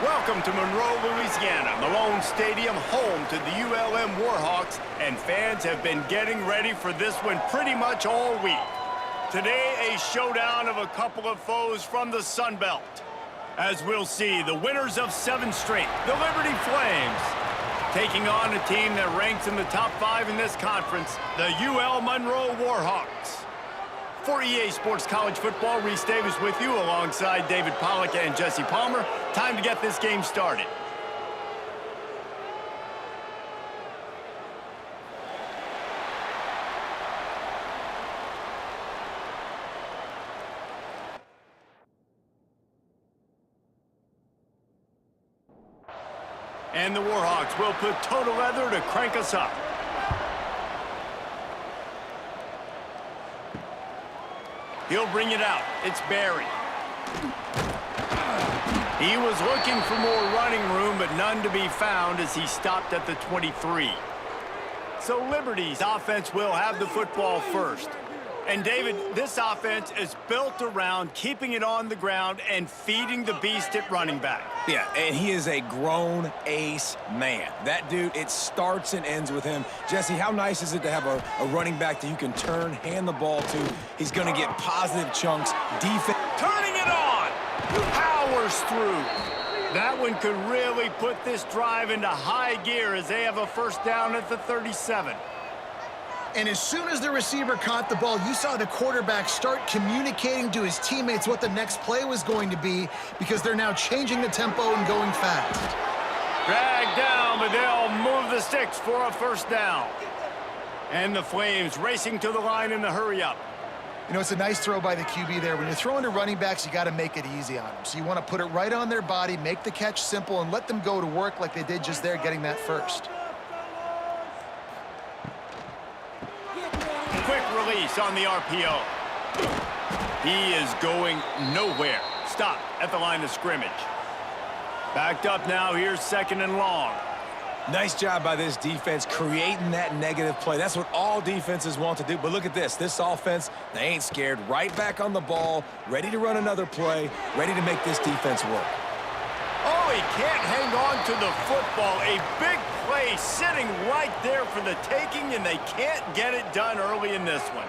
Welcome to Monroe, Louisiana, Malone Stadium, home to the ULM Warhawks, and fans have been getting ready for this one pretty much all week. Today, a showdown of a couple of foes from the Sun Belt. As we'll see, the winners of 7 straight, the Liberty Flames, taking on a team that ranks in the top 5 in this conference, the UL Monroe Warhawks. For EA Sports College Football, Reese Davis with you alongside David Pollack and Jesse Palmer. Time to get this game started. And the Warhawks will put total leather to crank us up. He'll bring it out. It's Barry. He was looking for more running room, but none to be found as he stopped at the 23. So Liberty's offense will have the football first. And David, this offense is built around keeping it on the ground and feeding the beast at running back. Yeah, and he is a grown ace man. That dude, it starts and ends with him. Jesse, how nice is it to have a running back that you can turn, hand the ball to? He's going to get positive chunks. Defense. Turning it on. Powers through. That one could really put this drive into high gear as they have a first down at the 37. And as soon as the receiver caught the ball, you saw the quarterback start communicating to his teammates what the next play was going to be, because they're now changing the tempo and going fast. Dragged down, but they'll move the sticks for a first down. And the Flames racing to the line in the hurry-up. You know, it's a nice throw by the QB there. When you're throwing to running backs, you got to make it easy on them. So you want to put it right on their body, make the catch simple, and let them go to work like they did just there, getting that first. Quick release on the RPO. He is going nowhere. Stop at the line of scrimmage. Backed up now. Here's 2nd and long. Nice job by this defense creating that negative play. That's what all defenses want to do. But look at this. This offense, they ain't scared. Right back on the ball, ready to run another play, ready to make this defense work. Oh, he can't hang on to the football. A big play sitting right there for the taking, and they can't get it done early in this one.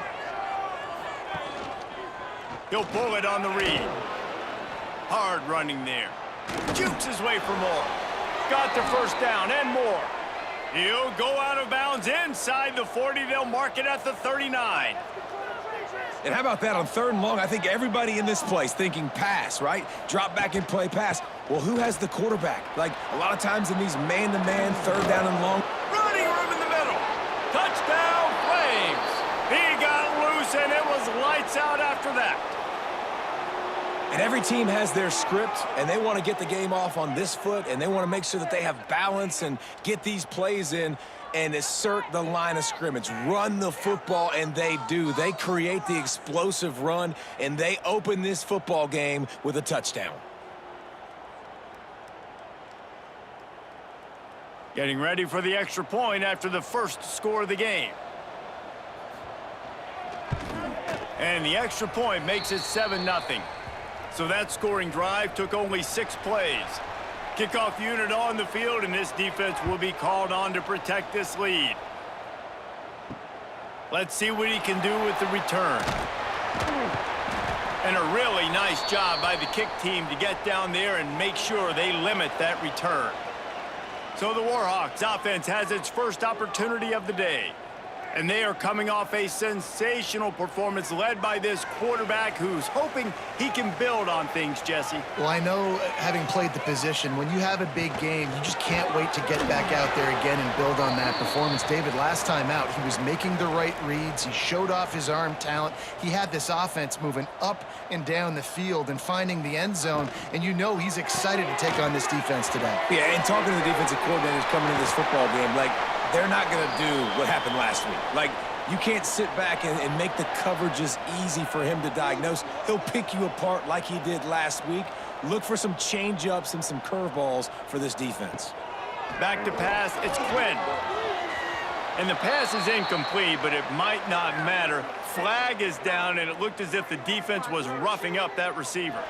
He'll pull it on the read. Hard running there. Jukes his way for more. Got the first down and more. He'll go out of bounds inside the 40. They'll mark it at the 39. And how about that on 3rd and long? I think everybody in this place thinking pass, right? Drop back and play pass. Well, who has the quarterback? Like, a lot of times in these man-to-man, 3rd down and long. Running room in the middle. Touchdown, Flames. He got loose, and it was lights out after that. And every team has their script, and they want to get the game off on this foot, and they want to make sure that they have balance and get these plays in and assert the line of scrimmage. Run the football, and they do. They create the explosive run, and they open this football game with a touchdown. Getting ready for the extra point after the first score of the game. And the extra point makes it 7-0. So that scoring drive took only 6 plays. Kickoff unit on the field, and this defense will be called on to protect this lead. Let's see what he can do with the return. And a really nice job by the kick team to get down there and make sure they limit that return. So the Warhawks offense has its first opportunity of the day. And they are coming off a sensational performance led by this quarterback who's hoping he can build on things, Jesse. Well, I know, having played the position, when you have a big game, you just can't wait to get back out there again and build on that performance. David, last time out, he was making the right reads. He showed off his arm talent. He had this offense moving up and down the field and finding the end zone. And you know he's excited to take on this defense today. Yeah, and talking to the defensive coordinators coming into this football game, like, they're not going to do what happened last week. Like, you can't sit back and make the coverages easy for him to diagnose. He'll pick you apart like he did last week. Look for some change-ups and some curveballs for this defense. Back to pass, it's Quinn. And the pass is incomplete, but it might not matter. Flag is down, and it looked as if the defense was roughing up that receiver.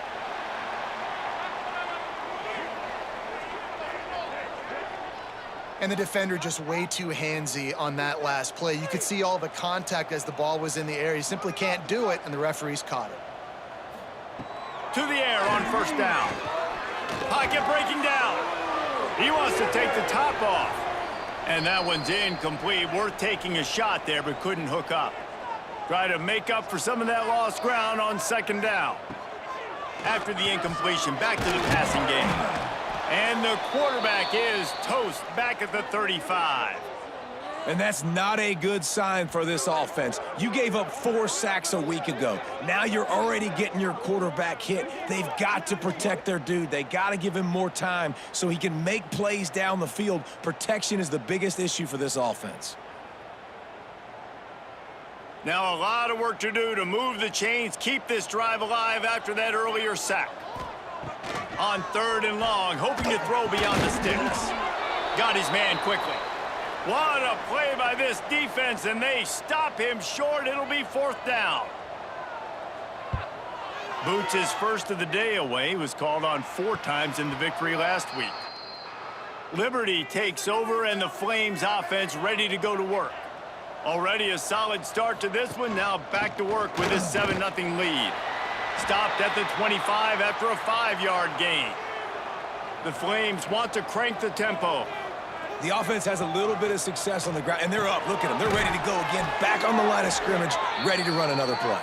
And the defender just way too handsy on that last play. You could see all the contact as the ball was in the air. He simply can't do it, and the referees caught it. To the air on first down. Pocket breaking down. He wants to take the top off. And that one's incomplete. Worth taking a shot there, but couldn't hook up. Try to make up for some of that lost ground on second down. After the incompletion, back to the passing game. And the quarterback is toast back at the 35. And that's not a good sign for this offense. You gave up 4 sacks a week ago. Now you're already getting your quarterback hit. They've got to protect their dude. They got to give him more time so he can make plays down the field. Protection is the biggest issue for this offense. Now a lot of work to do to move the chains, keep this drive alive after that earlier sack. On third and long, hoping to throw beyond the sticks. Got his man quickly. What a play by this defense, and they stop him short. It'll be fourth down. Boots his first of the day away. He was called on 4 times in the victory last week. Liberty takes over, and the Flames offense ready to go to work. Already a solid start to this one. Now back to work with this 7-0 lead. Stopped at the 25 after a 5-yard gain. The Flames want to crank the tempo. The offense has a little bit of success on the ground, and they're up. Look at them. They're ready to go again. Back on the line of scrimmage, ready to run another play.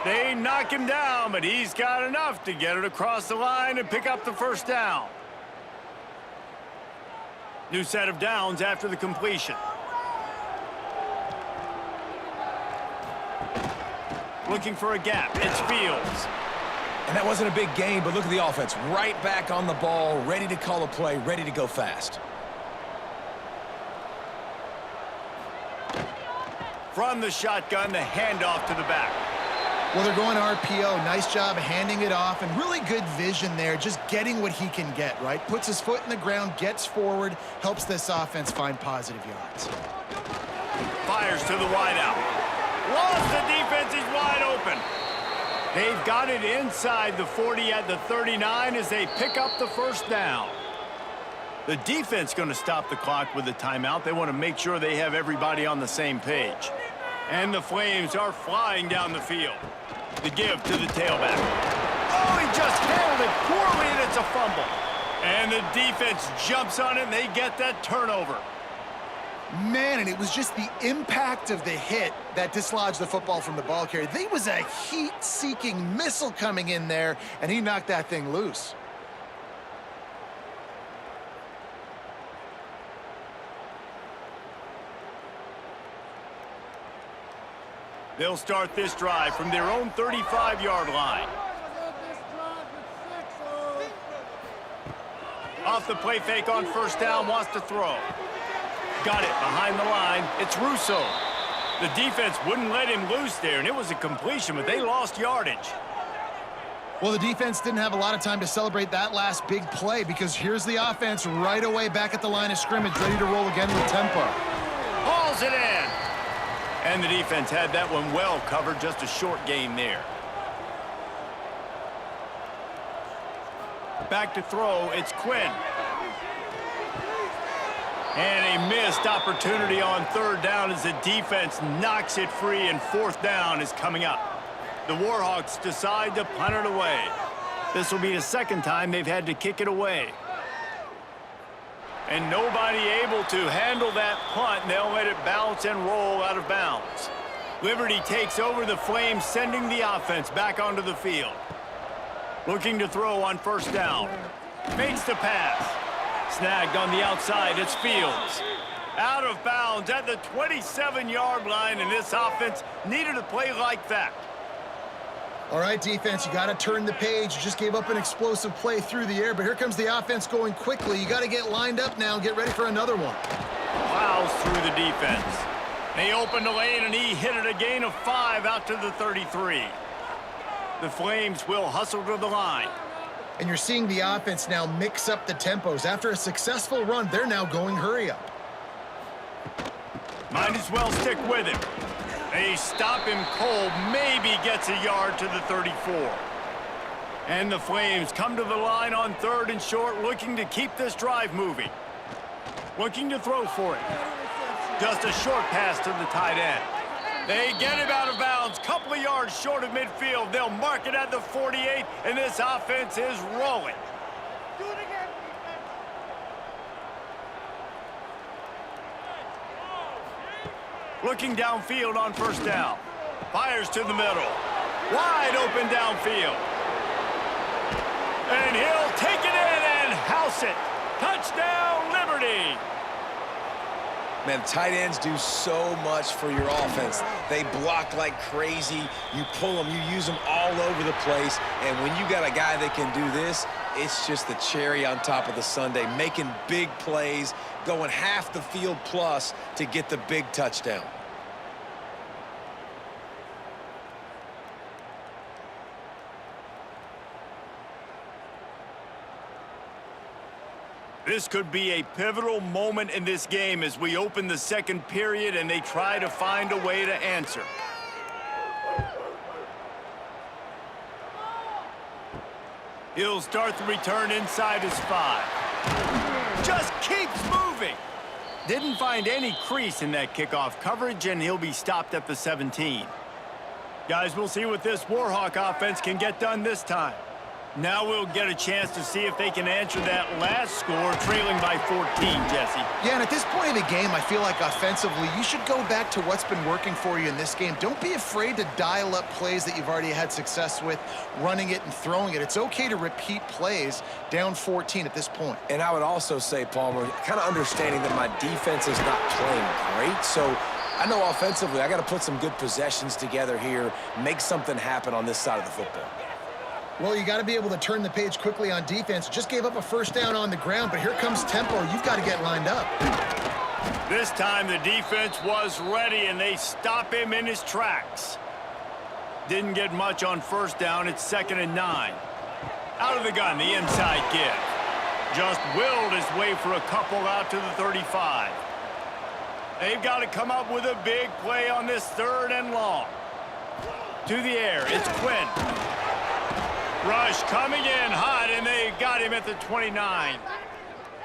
They knock him down, but he's got enough to get it across the line and pick up the first down. New set of downs after the completion. Looking for a gap. It's Fields. And that wasn't a big gain, but look at the offense. Right back on the ball, ready to call a play, ready to go fast. From the shotgun, the handoff to the back. Well, they're going RPO. Nice job handing it off, and really good vision there, just getting what he can get, right? Puts his foot in the ground, gets forward, helps this offense find positive yards. Fires to the wideout. Lost the defense, he's wide open. They've got it inside the 40 at the 39 as they pick up the first down. The defense going to stop the clock with a timeout. They want to make sure they have everybody on the same page. And the Flames are flying down the field. The give to the tailback. Oh, he just handled it poorly, and it's a fumble. And the defense jumps on it, and they get that turnover. Man, and it was just the impact of the hit that dislodged the football from the ball carrier. There was a heat-seeking missile coming in there, and he knocked that thing loose. They'll start this drive from their own 35-yard line. Off the play fake on first down, wants to throw. Got it behind the line. It's Russo. The defense wouldn't let him loose there, and it was a completion, but they lost yardage. Well, the defense didn't have a lot of time to celebrate that last big play because here's the offense right away back at the line of scrimmage, ready to roll again with tempo. Hauls it in. And the defense had that one well covered, just a short gain there. Back to throw, it's Quinn. And a missed opportunity on third down as the defense knocks it free, and fourth down is coming up. The Warhawks decide to punt it away. This will be the second time they've had to kick it away. And nobody able to handle that punt, and they'll let it bounce and roll out of bounds. Liberty takes over the Flames, sending the offense back onto the field. Looking to throw on first down. Fakes the pass. Snagged on the outside, it's Fields. Out of bounds at the 27-yard line, and this offense needed a play like that. All right, defense, you got to turn the page. You just gave up an explosive play through the air, but here comes the offense going quickly. You got to get lined up now and get ready for another one. Plows through the defense. They opened the lane, and he hit it a gain of 5 out to the 33. The Flames will hustle to the line. And you're seeing the offense now mix up the tempos. After a successful run, they're now going hurry up. Might as well stick with him. They stop him cold, maybe gets a yard to the 34. And the Flames come to the line on third and short, looking to keep this drive moving. looking to throw for it. Just a short pass to the tight end. They get him out of bounds, couple of yards short of midfield. They'll mark it at the 48, and this offense is rolling. Looking downfield on first down. Fires to the middle. Wide open downfield. And he'll take it in and house it. Touchdown, Liberty. Man, tight ends do so much for your offense. They block like crazy. You pull them, you use them all over the place. And when you got a guy that can do this, it's just the cherry on top of the sundae, making big plays, going half the field plus to get the big touchdown. This could be a pivotal moment in this game as we open the second period and they try to find a way to answer. He'll start the return inside his 5. Just keeps moving. Didn't find any crease in that kickoff coverage, and he'll be stopped at the 17. Guys, we'll see what this Warhawk offense can get done this time. Now we'll get a chance to see if they can answer that last score, trailing by 14, Jesse. Yeah, and at this point of the game, I feel like offensively, you should go back to what's been working for you in this game. Don't be afraid to dial up plays that you've already had success with, running it and throwing it. It's okay to repeat plays down 14 at this point. And I would also say, Palmer, kind of understanding that my defense is not playing great, so I know offensively I got to put some good possessions together here, make something happen on this side of the football. Well, you got to be able to turn the page quickly on defense. Just gave up a first down on the ground, but here comes tempo. You've got to get lined up. This time the defense was ready, and they stop him in his tracks. Didn't get much on first down. It's 2nd and 9. Out of the gun, the inside give. Just willed his way for a couple out to the 35. They've got to come up with a big play on this 3rd and long. To the air, it's Quinn. Rush coming in hot, and they got him at the 29.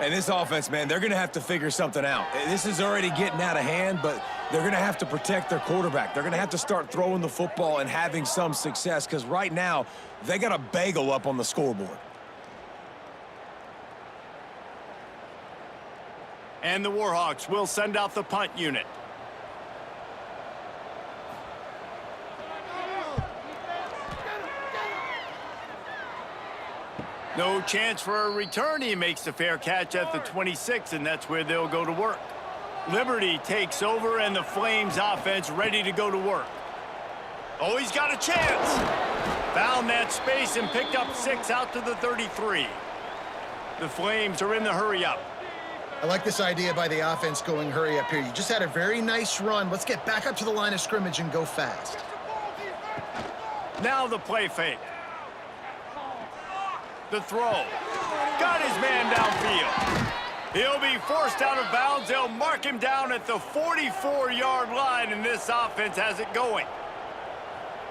And this offense, man, they're going to have to figure something out. This is already getting out of hand, but they're going to have to protect their quarterback. They're going to have to start throwing the football and having some success, because right now, they got a bagel up on the scoreboard. And the Warhawks will send out the punt unit. No chance for a return. He makes the fair catch at the 26, and that's where they'll go to work. Liberty takes over, and the Flames offense ready to go to work. Oh, he's got a chance. Found that space and picked up 6 out to the 33. The Flames are in the hurry-up. I like this idea by the offense going hurry up here. You just had a very nice run. Let's get back up to the line of scrimmage and go fast. Now the play fake. The throw. Got his man downfield. He'll be forced out of bounds. They'll mark him down at the 44-yard line, and this offense has it going.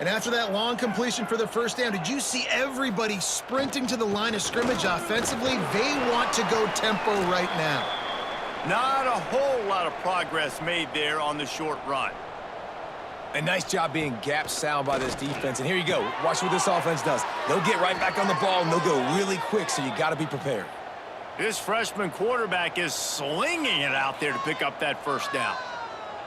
And after that long completion for the first down, did you see everybody sprinting to the line of scrimmage offensively? They want to go tempo right now. Not a whole lot of progress made there on the short run. A nice job being gap sound by this defense. And here you go. Watch what this offense does. They'll get right back on the ball, and they'll go really quick, so you got to be prepared. This freshman quarterback is slinging it out there to pick up that first down.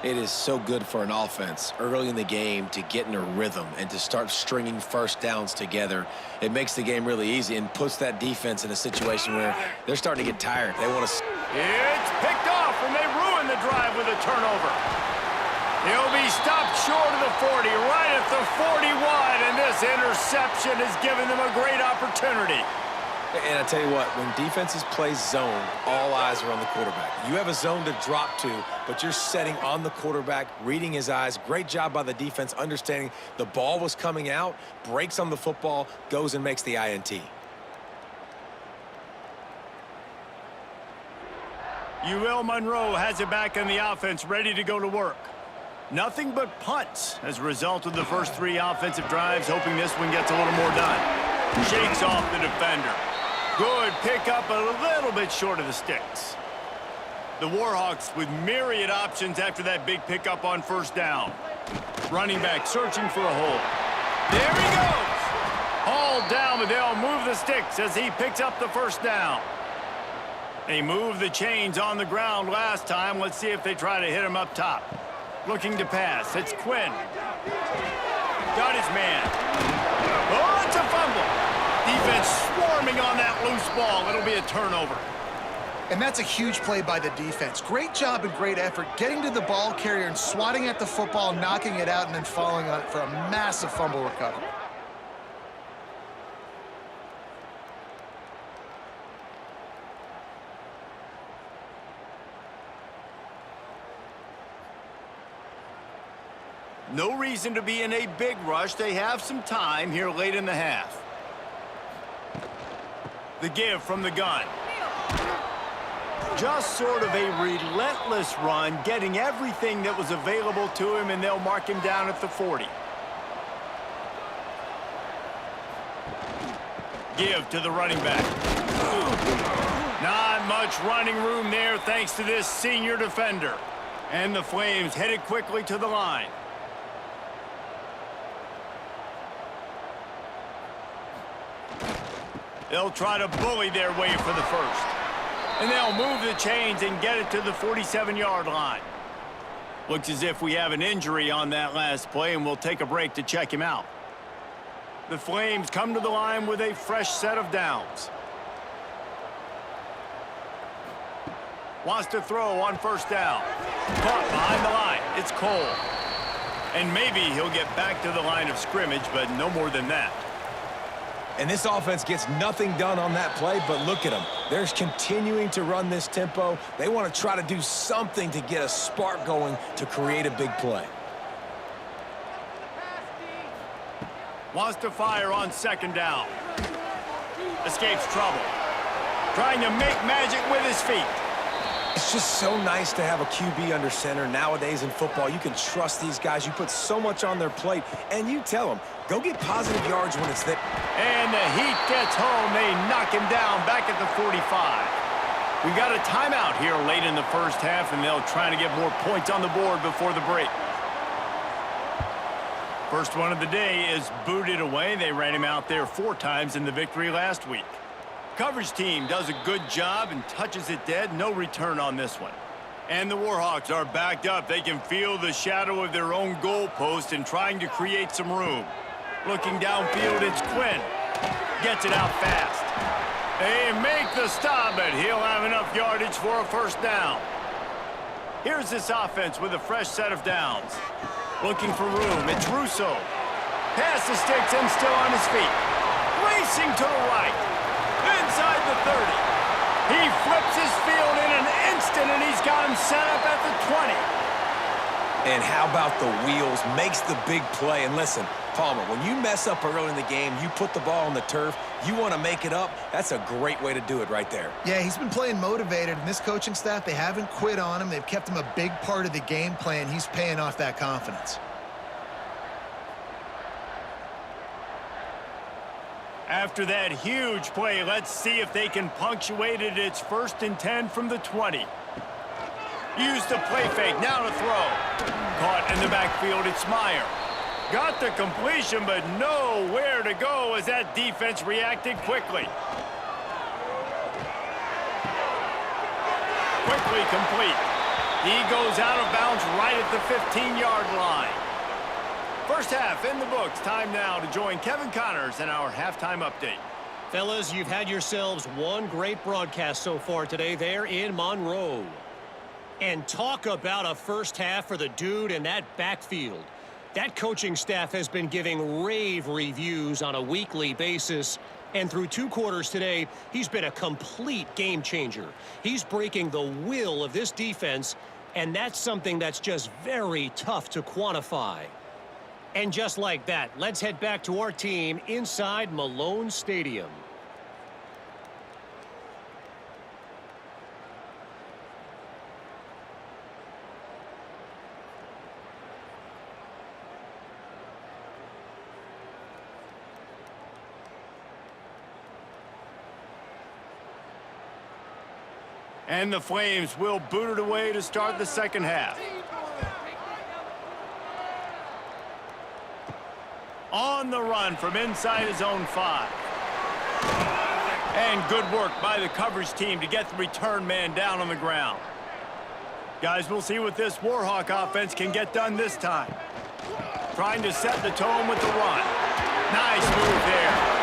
It is so good for an offense early in the game to get in a rhythm and to start stringing first downs together. It makes the game really easy and puts that defense in a situation where they're starting to get tired. They want to... It's picked off, and they ruin the drive with a turnover. He'll be stopped short of the 40, right at the 41, and this interception has given them a great opportunity. And I tell you what, when defenses play zone, all eyes are on the quarterback. You have a zone to drop to, but you're setting on the quarterback, reading his eyes. Great job by the defense, understanding the ball was coming out, breaks on the football, goes and makes the INT. UL Monroe has it back in the offense, ready to go to work. Nothing but punts as a result of the first 3 offensive drives, hoping this one gets a little more done. Shakes off the defender. Good pickup, a little bit short of the sticks. The Warhawks with myriad options after that big pickup on first down. Running back searching for a hole. There he goes! Hauled down, but they'll move the sticks as he picks up the first down. They moved the chains on the ground last time. Let's see if they try to hit him up top. Looking to pass. It's Quinn. Got his man. Oh, it's a fumble. Defense swarming on that loose ball. It'll be a turnover. And that's a huge play by the defense. Great job and great effort getting to the ball carrier and swatting at the football, knocking it out, and then falling on it for a massive fumble recovery. No reason to be in a big rush. They have some time here late in the half. The give from the gun. Just sort of a relentless run, getting everything that was available to him, and they'll mark him down at the 40. Give to the running back. Not much running room there thanks to this senior defender. And the Flames headed quickly to the line. They'll try to bully their way for the first. And they'll move the chains and get it to the 47-yard line. Looks as if we have an injury on that last play, and we'll take a break to check him out. The Flames come to the line with a fresh set of downs. Wants to throw on first down. Caught behind the line. It's Cole. And maybe he'll get back to the line of scrimmage, but no more than that. And this offense gets nothing done on that play, but look at them. They're continuing to run this tempo. They want to try to do something to get a spark going to create a big play. Wants to fire on second down. Escapes trouble. Trying to make magic with his feet. It's just so nice to have a QB under center. Nowadays in football, you can trust these guys. You put so much on their plate, and you tell them, go get positive yards when it's there. And the heat gets home. They knock him down back at the 45. We got a timeout here late in the first half, and they'll try to get more points on the board before the break. First one of the day is booted away. They ran him out there 4 times in the victory last week. Coverage team does a good job and touches it dead. No return on this one. And the Warhawks are backed up. They can feel the shadow of their own goalpost and trying to create some room. Looking downfield, it's Quinn. Gets it out fast. They make the stop, but he'll have enough yardage for a first down. Here's this offense with a fresh set of downs. Looking for room, it's Russo. Pass the sticks and still on his feet. Racing to the right. Inside the 30. He flips his field in an instant, and he's got him set up at the 20. And how about the wheels? Makes the big play. And listen, Palmer, when you mess up early in the game, you put the ball on the turf, you want to make it up, that's a great way to do it right there. Yeah, he's been playing motivated, and this coaching staff, they haven't quit on him. They've kept him a big part of the game plan. He's paying off that confidence. After that huge play, let's see if they can punctuate it. It's 1st and 10 from the 20. Use the play fake, now to throw. Caught in the backfield, it's Meyer. Got the completion, but nowhere to go as that defense reacted quickly. Quickly complete. He goes out of bounds right at the 15-yard line. First half in the books. Time now to join Kevin Connors in our halftime update. Fellas, you've had yourselves one great broadcast so far today there in Monroe. And talk about a first half for the dude in that backfield. That coaching staff has been giving rave reviews on a weekly basis. And through 2 quarters today, he's been a complete game changer. He's breaking the will of this defense, and that's something that's just very tough to quantify. And just like that, let's head back to our team inside Malone Stadium. And the Flames will boot it away to start the second half. On the run from inside his own 5. And good work by the coverage team to get the return man down on the ground. Guys, we'll see what this Warhawk offense can get done this time. Trying to set the tone with the run. Nice move there.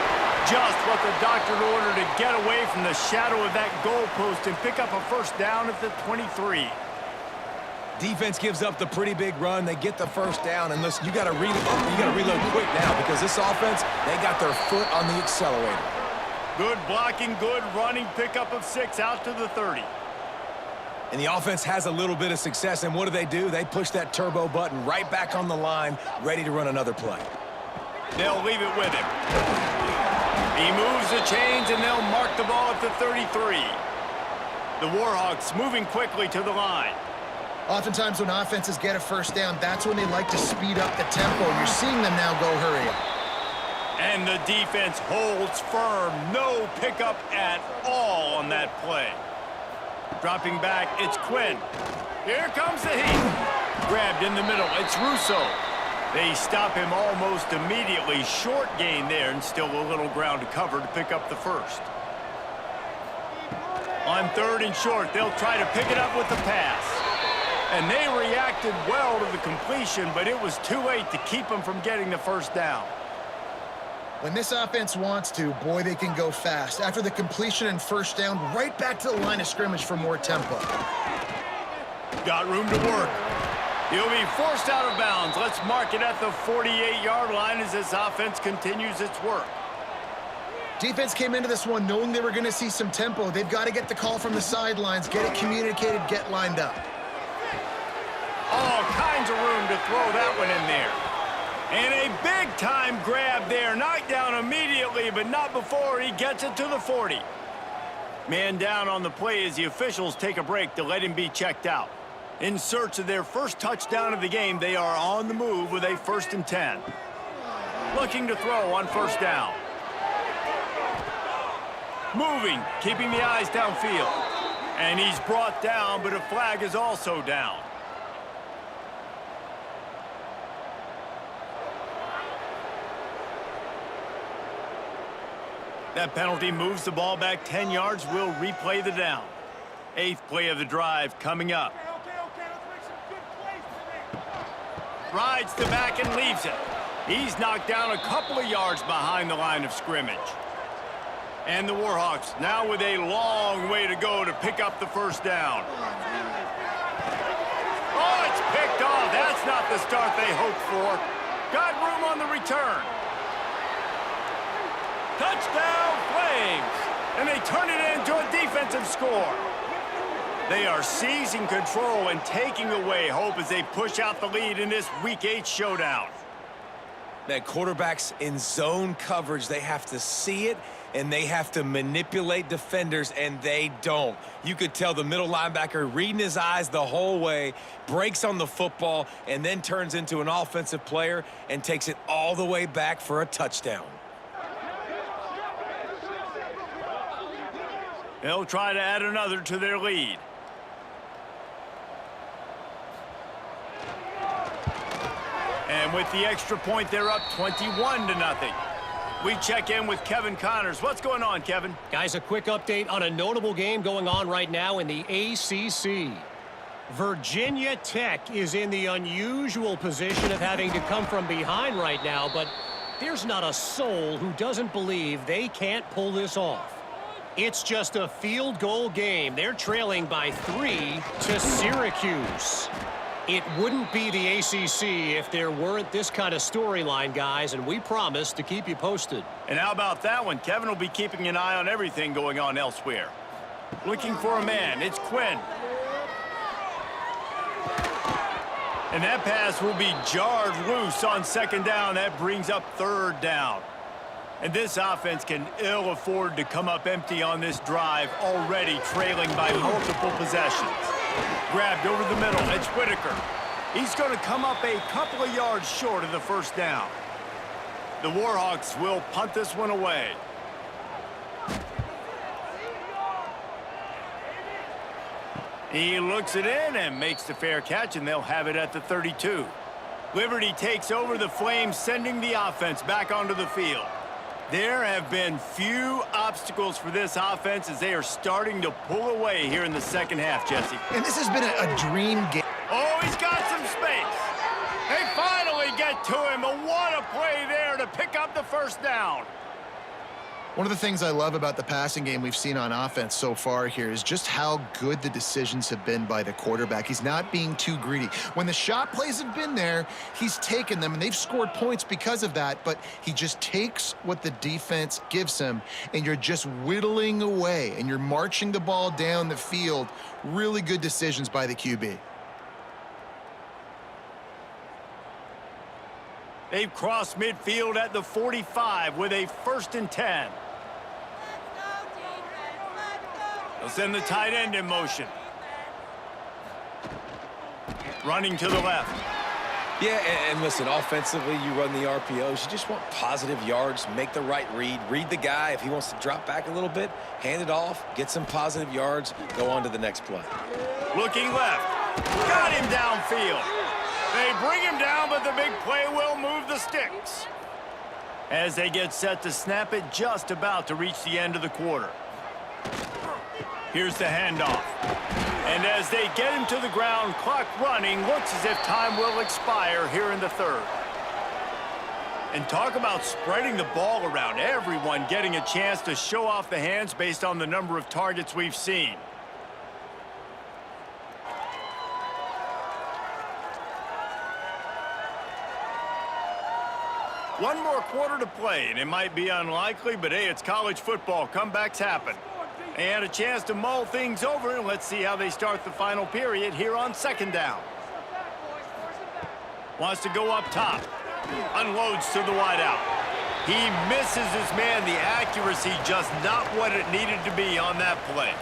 Just what the doctor ordered to get away from the shadow of that goalpost and pick up a first down at the 23. Defense gives up the pretty big run. They get the first down, and listen, you got to reload quick now because this offense, they got their foot on the accelerator. Good blocking, good running, pickup of 6 out to the 30. And the offense has a little bit of success, and what do? They push that turbo button right back on the line, ready to run another play. They'll leave it with him. He moves the chains, and they'll mark the ball at the 33. The Warhawks moving quickly to the line. Oftentimes when offenses get a first down, that's when they like to speed up the tempo. You're seeing them now go hurry up. And the defense holds firm. No pickup at all on that play. Dropping back, it's Quinn. Here comes the heat. Grabbed in the middle, it's Russo. They stop him almost immediately. Short gain there, and still a little ground to cover to pick up the first. On 3rd and short, they'll try to pick it up with the pass. And they reacted well to the completion, but it was too late to keep them from getting the first down. When this offense wants to, boy, they can go fast. After the completion and first down, right back to the line of scrimmage for more tempo. Got room to work. He'll be forced out of bounds. Let's mark it at the 48-yard line as this offense continues its work. Defense came into this one knowing they were going to see some tempo. They've got to get the call from the sidelines, get it communicated, get lined up. All kinds of room to throw that one in there. And a big-time grab there. Knocked down immediately, but not before he gets it to the 40. Man down on the play as the officials take a break to let him be checked out. In search of their first touchdown of the game, they are on the move with a 1st and 10. Looking to throw on first down. Moving, keeping the eyes downfield. And he's brought down, but a flag is also down. That penalty moves the ball back 10 yards. We'll replay the down. 8th play of the drive coming up. Rides the back and leaves it. He's knocked down a couple of yards behind the line of scrimmage. And the Warhawks now with a long way to go to pick up the first down. Oh, it's picked off. That's not the start they hoped for. Got room on the return. Touchdown, Flames! And they turn it into a defensive score. They are seizing control and taking away hope as they push out the lead in this Week 8 showdown. That quarterbacks in zone coverage, they have to see it, and they have to manipulate defenders, and they don't. You could tell the middle linebacker reading his eyes the whole way, breaks on the football, and then turns into an offensive player and takes it all the way back for a touchdown. They'll try to add another to their lead. And with the extra point, they're up 21-0. We check in with Kevin Connors. What's going on, Kevin? Guys, a quick update on a notable game going on right now in the ACC. Virginia Tech is in the unusual position of having to come from behind right now, but there's not a soul who doesn't believe they can't pull this off. It's just a field goal game. They're trailing by 3 to Syracuse. It wouldn't be the ACC if there weren't this kind of storyline, guys, and we promise to keep you posted. And how about that one? Kevin will be keeping an eye on everything going on elsewhere. Looking for a man. It's Quinn. And that pass will be jarred loose on 2nd down. That brings up 3rd down. And this offense can ill afford to come up empty on this drive, already trailing by multiple possessions. Grabbed over the middle, it's Whitaker. He's going to come up a couple of yards short of the first down. The Warhawks will punt this one away. He looks it in and makes the fair catch, and they'll have it at the 32. Liberty takes over the Flames, sending the offense back onto the field. There have been few obstacles for this offense as they are starting to pull away here in the second half, Jesse. And this has been a dream game. Oh, he's got some space. They finally get to him, but what a play there to pick up the first down. One of the things I love about the passing game we've seen on offense so far here is just how good the decisions have been by the quarterback. He's not being too greedy. When the shot plays have been there, he's taken them, and they've scored points because of that, but he just takes what the defense gives him, and you're just whittling away, and you're marching the ball down the field. Really good decisions by the QB. They've crossed midfield at the 45 with a 1st and 10. They'll send the tight end in motion. Running to the left. Yeah, and listen, offensively, you run the RPOs. You just want positive yards, make the right read the guy. If he wants to drop back a little bit, hand it off, get some positive yards, go on to the next play. Looking left. Got him downfield. They bring him down, but the big play will move the sticks. As they get set to snap it, just about to reach the end of the quarter. Here's the handoff. And as they get him to the ground, clock running, looks as if time will expire here in the third. And talk about spreading the ball around. Everyone getting a chance to show off the hands based on the number of targets we've seen. One more quarter to play, and it might be unlikely, but hey, it's college football. Comebacks happen. They had a chance to mull things over, and let's see how they start the final period here on 2nd down. Wants to go up top. Unloads to the wideout. He misses his man. The accuracy just not what it needed to be on that play.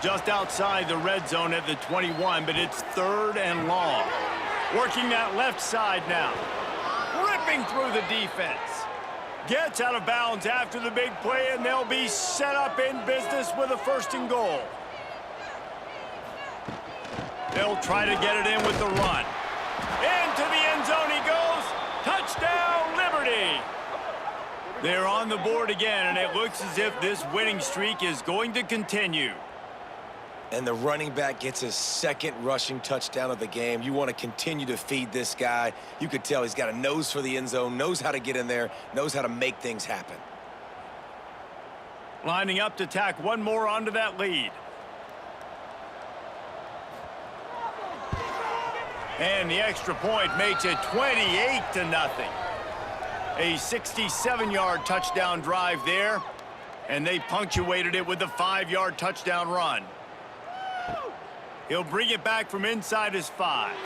Just outside the red zone at the 21, but it's 3rd and long. Working that left side now. Ripping through the defense. Gets out of bounds after the big play, and they'll be set up in business with a 1st and goal. They'll try to get it in with the run. Into the end zone he goes. Touchdown, Liberty. They're on the board again, and it looks as if this winning streak is going to continue. And the running back gets his 2nd rushing touchdown of the game. You want to continue to feed this guy. You could tell he's got a nose for the end zone, knows how to get in there, knows how to make things happen. Lining up to tack one more onto that lead. And the extra point makes it 28-0. A 67-yard touchdown drive there, and they punctuated it with a 5-yard touchdown run. He'll bring it back from inside his 5.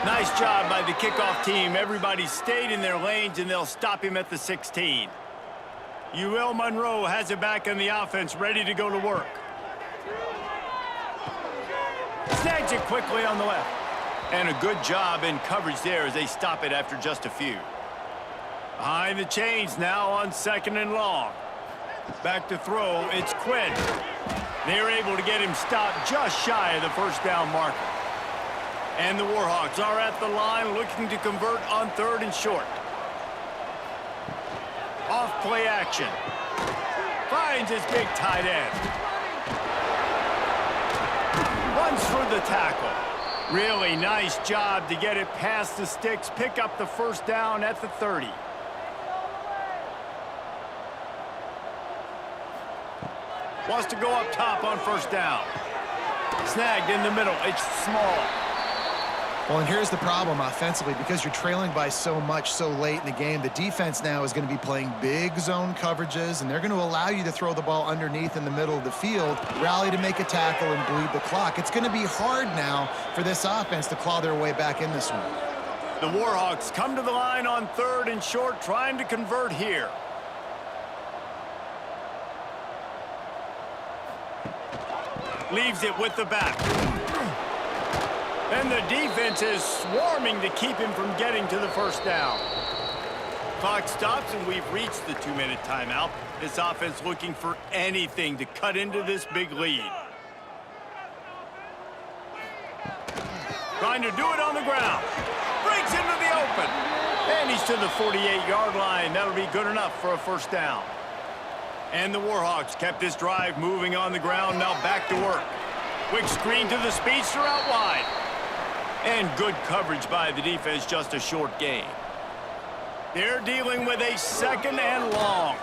Nice job by the kickoff team. Everybody stayed in their lanes, and they'll stop him at the 16. UL Monroe has it back in the offense, ready to go to work. Snags it quickly on the left. And a good job in coverage there as they stop it after just a few. Behind the chains now on 2nd and long. Back to throw, it's Quinn. They're able to get him stopped just shy of the 1st down marker. And the Warhawks are at the line looking to convert on 3rd and short. Off play action. Finds his big tight end. Runs through the tackle. Really nice job to get it past the sticks, pick up the 1st down at the 30. Wants to go up top on 1st down. Snagged in the middle. It's small. Well, and here's the problem offensively. Because you're trailing by so much so late in the game, the defense now is going to be playing big zone coverages, and they're going to allow you to throw the ball underneath in the middle of the field, rally to make a tackle, and bleed the clock. It's going to be hard now for this offense to claw their way back in this one. The Warhawks come to the line on 3rd and short, trying to convert here. Leaves it with the back. And the defense is swarming to keep him from getting to the 1st down. Clock stops, and we've reached the 2-minute timeout. This offense looking for anything to cut into this big lead. Trying to do it on the ground. Breaks into the open. And he's to the 48-yard line. That'll be good enough for a first down. And the Warhawks kept this drive moving on the ground. Now back to work. Quick screen to the speedster out wide. And good coverage by the defense, just a short gain. They're dealing with a second and long.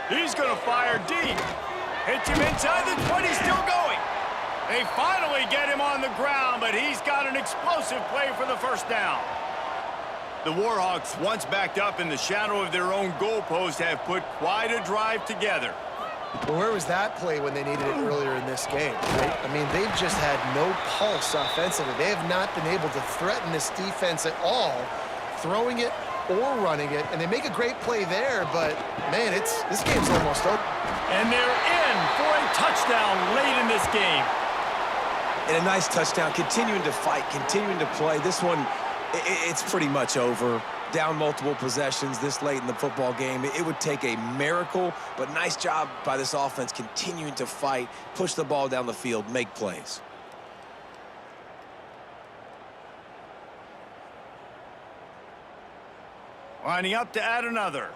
He's going to fire deep. Hits him inside the 20, still going. They finally get him on the ground, but he's got an explosive play for the first down. The Warhawks, once backed up in the shadow of their own goalpost, have put quite a drive together. Well, where was that play when they needed it earlier in this game, right? I mean, they've just had no pulse offensively. They have not been able to threaten this defense at all, throwing it or running it, and they make a great play there, but, man, this game's almost over. And they're in for a touchdown late in this game. And a nice touchdown, continuing to fight, continuing to play. This one, it's pretty much over. Down multiple possessions this late in the football game. It would take a miracle, but nice job by this offense continuing to fight, push the ball down the field, make plays. Lining up to add another.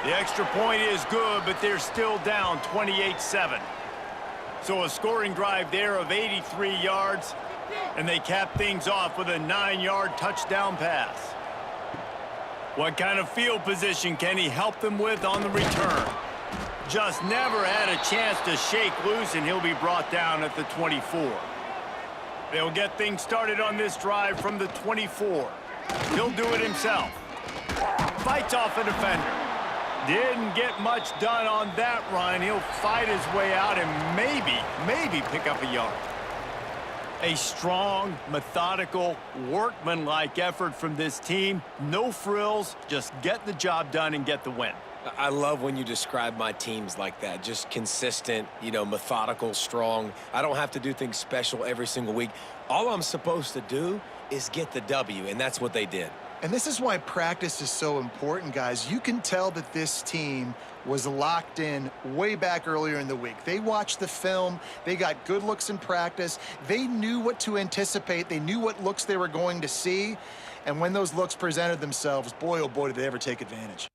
The extra point is good, but they're still down 28-7. So a scoring drive there of 83 yards, and they cap things off with a 9-yard touchdown pass. What kind of field position can he help them with on the return? Just never had a chance to shake loose, and he'll be brought down at the 24. They'll get things started on this drive from the 24. He'll do it himself. Fights off a defender. Didn't get much done on that run. He'll fight his way out and maybe pick up a yard. A strong, methodical, workmanlike effort from this team. No frills, just get the job done and get the win. I love when you describe my teams like that. Just consistent, methodical, strong. I don't have to do things special every single week. All I'm supposed to do is get the W, and that's what they did. And this is why practice is so important, guys. You can tell that this team was locked in way back earlier in the week. They watched the film. They got good looks in practice. They knew what to anticipate. They knew what looks they were going to see. And when those looks presented themselves, boy, oh boy, did they ever take advantage.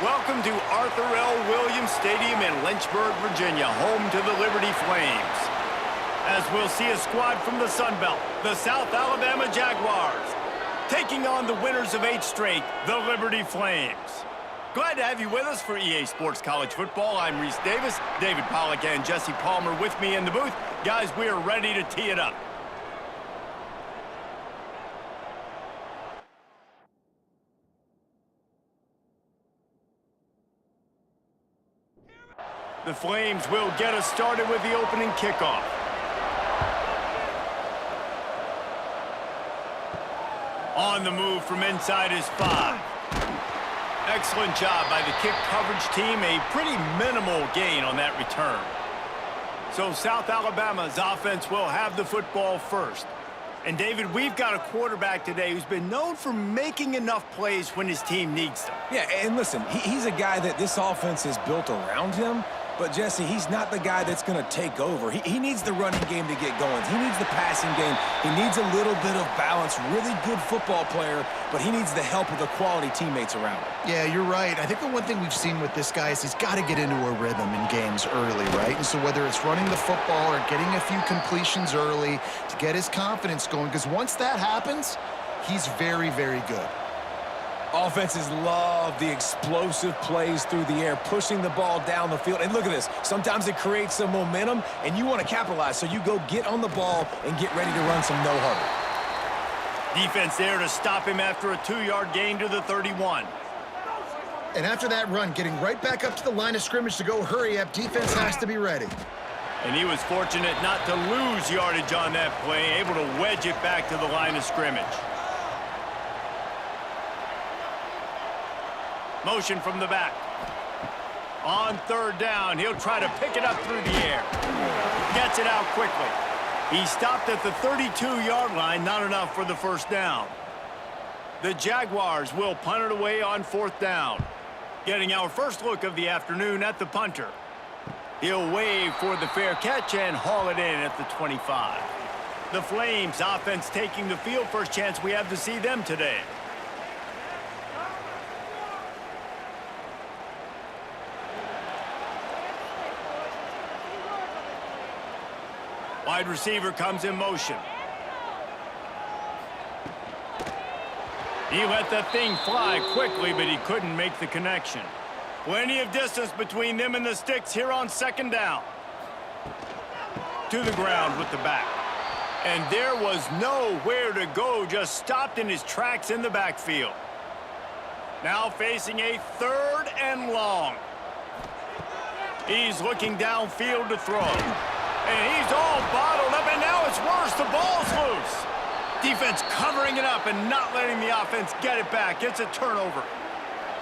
Welcome to Arthur L. Williams Stadium in Lynchburg, Virginia, home to the Liberty Flames. As we'll see a squad from the Sun Belt, the South Alabama Jaguars, taking on the winners of 8 straight, the Liberty Flames. Glad to have you with us for EA Sports College Football. I'm Reese Davis, David Pollack and Jesse Palmer with me in the booth. Guys, we are ready to tee it up. The Flames will get us started with the opening kickoff. On the move from inside his 5. Excellent job by the kick coverage team. A pretty minimal gain on that return. So South Alabama's offense will have the football first. And David, we've got a quarterback today who's been known for making enough plays when his team needs them. Yeah, and listen, he's a guy that this offense is built around him. But, Jesse, he's not the guy that's going to take over. He needs the running game to get going. He needs the passing game. He needs a little bit of balance. Really good football player, but he needs the help of the quality teammates around him. Yeah, you're right. I think the one thing we've seen with this guy is he's got to get into a rhythm in games early, right? And so whether it's running the football or getting a few completions early to get his confidence going, because once that happens, he's very, very good. Offenses love the explosive plays through the air, pushing the ball down the field. And look at this. Sometimes it creates some momentum, and you want to capitalize. So you go get on the ball and get ready to run some no-huddle. Defense there to stop him after a 2-yard gain to the 31. And after that run, getting right back up to the line of scrimmage to go hurry up, defense has to be ready. And he was fortunate not to lose yardage on that play, able to wedge it back to the line of scrimmage. Motion from the back. On 3rd down, he'll try to pick it up through the air. Gets it out quickly. He stopped at the 32-yard line, not enough for the 1st down. The Jaguars will punt it away on 4th down. Getting our first look of the afternoon at the punter. He'll wave for the fair catch and haul it in at the 25. The Flames offense taking the field. First chance we have to see them today. Wide receiver comes in motion. He let that thing fly quickly, but he couldn't make the connection. Plenty of distance between them and the sticks here on 2nd down. To the ground with the back. And there was nowhere to go, just stopped in his tracks in the backfield. Now facing a 3rd and long. He's looking downfield to throw. And he's all bottled up, and now it's worse. The ball's loose. Defense covering it up and not letting the offense get it back. It's a turnover.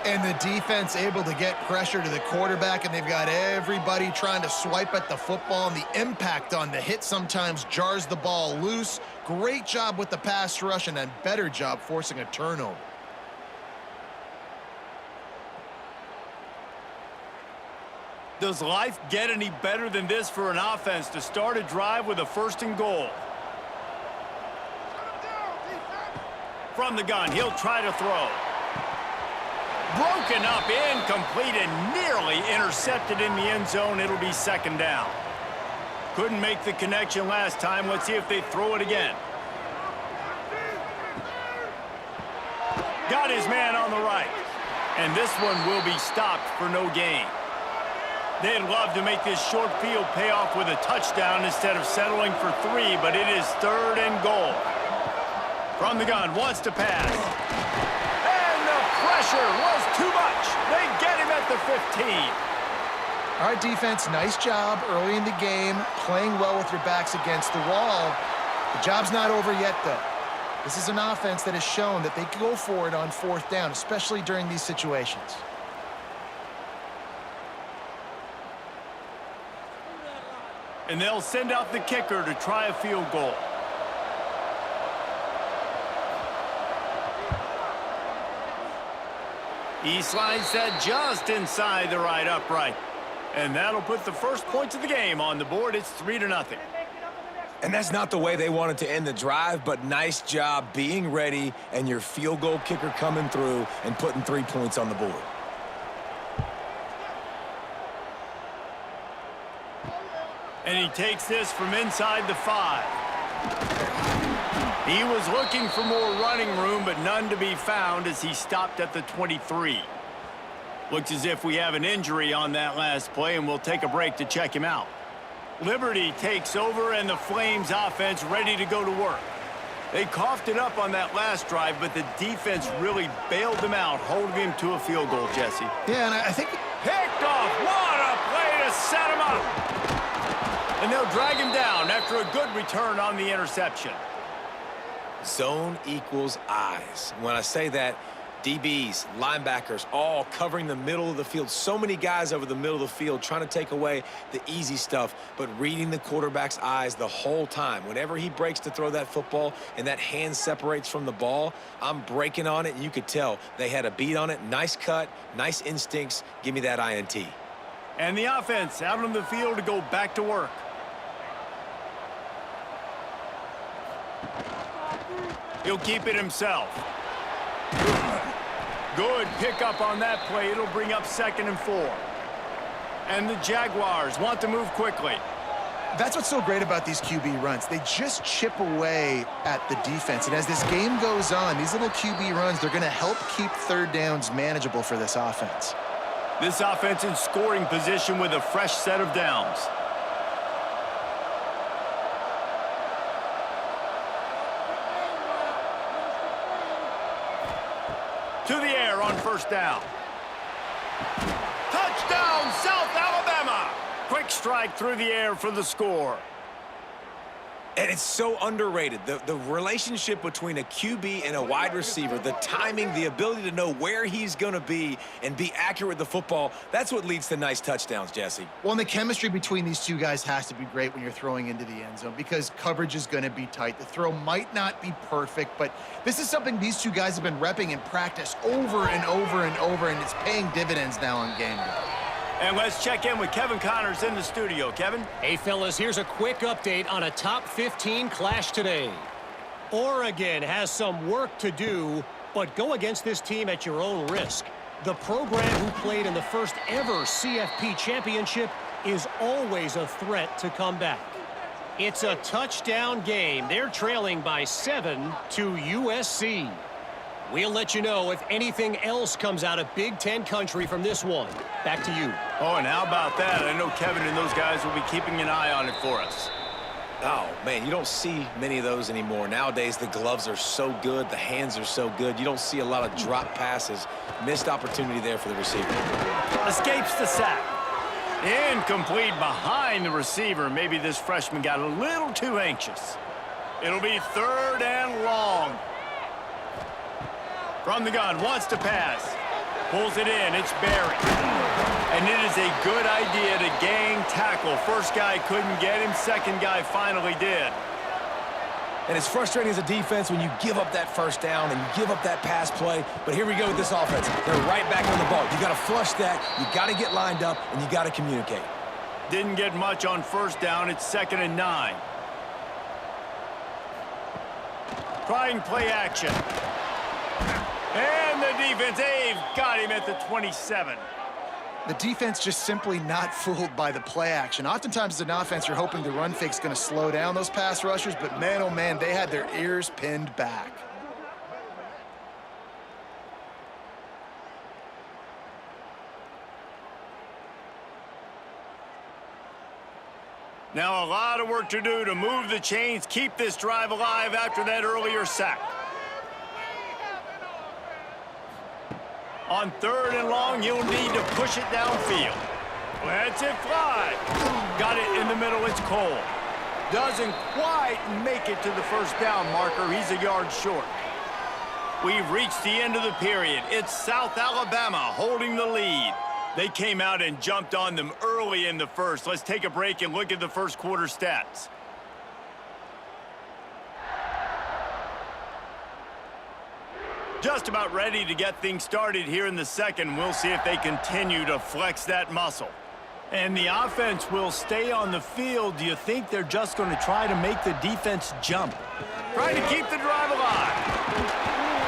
And the defense able to get pressure to the quarterback, and they've got everybody trying to swipe at the football, and the impact on the hit sometimes jars the ball loose. Great job with the pass rush, and a better job forcing a turnover. Does life get any better than this for an offense to start a drive with a 1st and goal? From the gun, he'll try to throw. Broken up, incomplete, and nearly intercepted in the end zone. It'll be 2nd down. Couldn't make the connection last time. Let's see if they throw it again. Got his man on the right. And this one will be stopped for no gain. They'd love to make this short field pay off with a touchdown instead of settling for 3, but it is 3rd and goal. From the gun, wants to pass. And the pressure was too much. They get him at the 15. All right, defense, nice job early in the game, playing well with your backs against the wall. The job's not over yet, though. This is an offense that has shown that they can go for it on 4th down, especially during these situations. And they'll send out the kicker to try a field goal. He slides that just inside the right upright. And that'll put the first points of the game on the board. It's 3-0. And that's not the way they wanted to end the drive, but nice job being ready and your field goal kicker coming through and putting 3 points on the board. And he takes this from inside the 5. He was looking for more running room, but none to be found as he stopped at the 23. Looks as if we have an injury on that last play, and we'll take a break to check him out. Liberty takes over, and the Flames offense ready to go to work. They coughed it up on that last drive, but the defense really bailed them out, holding him to a field goal, Jesse. Yeah, and I think... Picked off. What a play to set him up. And they'll drag him down after a good return on the interception. Zone equals eyes. When I say that, DBs, linebackers, all covering the middle of the field. So many guys over the middle of the field trying to take away the easy stuff, but reading the quarterback's eyes the whole time. Whenever he breaks to throw that football and that hand separates from the ball, I'm breaking on it, and you could tell they had a beat on it. Nice cut, nice instincts. Give me that INT. And the offense out on the field to go back to work. He'll keep it himself. Good pickup on that play. It'll bring up 2nd and 4. And the Jaguars want to move quickly. That's what's so great about these QB runs. They just chip away at the defense. And as this game goes on, these little QB runs, they're going to help keep third downs manageable for this offense. This offense in scoring position with a fresh set of downs. To the air on 1st down. Touchdown, South Alabama! Quick strike through the air for the score. And it's so underrated. The relationship between a QB and a wide receiver, the timing, the ability to know where he's going to be and be accurate with the football, that's what leads to nice touchdowns, Jesse. Well, and the chemistry between these two guys has to be great when you're throwing into the end zone because coverage is going to be tight. The throw might not be perfect, but this is something these two guys have been repping in practice over and over and over, and it's paying dividends now on game day. And let's check in with Kevin Connors in the studio. Kevin? Hey, fellas, here's a quick update on a top 15 clash today. Oregon has some work to do, but go against this team at your own risk. The program who played in the first ever CFP championship is always a threat to come back. It's a touchdown game. They're trailing by 7 to USC. We'll let you know if anything else comes out of Big Ten country from this one. Back to you. Oh, and how about that? I know Kevin and those guys will be keeping an eye on it for us. Oh, man, you don't see many of those anymore. Nowadays, the gloves are so good, the hands are so good. You don't see a lot of drop passes. Missed opportunity there for the receiver. Escapes the sack. Incomplete behind the receiver. Maybe this freshman got a little too anxious. It'll be 3rd and long. From the gun, wants to pass. Pulls it in, it's Barry. And it is a good idea to gang tackle. First guy couldn't get him, second guy finally did. And it's frustrating as a defense when you give up that 1st down and you give up that pass play. But here we go with this offense. They're right back on the ball. You got to flush that, you got to get lined up, and you got to communicate. Didn't get much on 1st down, it's 2nd and 9. Trying play action. And the defense, they've got him at the 27. The defense just simply not fooled by the play action. Oftentimes as an offense, you're hoping the run fake's going to slow down those pass rushers, but man, oh man, they had their ears pinned back. Now a lot of work to do to move the chains, keep this drive alive after that earlier sack. On 3rd and long, you'll need to push it downfield. Lets it fly. Got it in the middle, it's Cole. Doesn't quite make it to the 1st down marker. He's a yard short. We've reached the end of the period. It's South Alabama holding the lead. They came out and jumped on them early in the 1st. Let's take a break and look at the 1st quarter stats. Just about ready to get things started here in the 2nd. We'll see if they continue to flex that muscle. And the offense will stay on the field. Do you think they're just going to try to make the defense jump? Trying to keep the drive alive.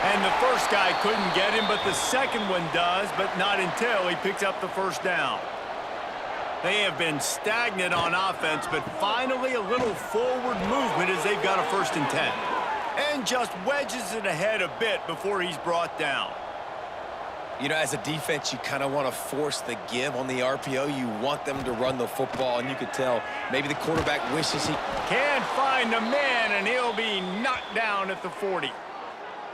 And the 1st guy couldn't get him, but the 2nd one does, but not until he picks up the 1st down. They have been stagnant on offense, but finally a little forward movement as they've got a 1st and 10. And just wedges it ahead a bit before he's brought down. You know, as a defense, you kind of want to force the give on the RPO. You want them to run the football, and you could tell maybe the quarterback wishes he can't find the man, and he'll be knocked doing at the 40.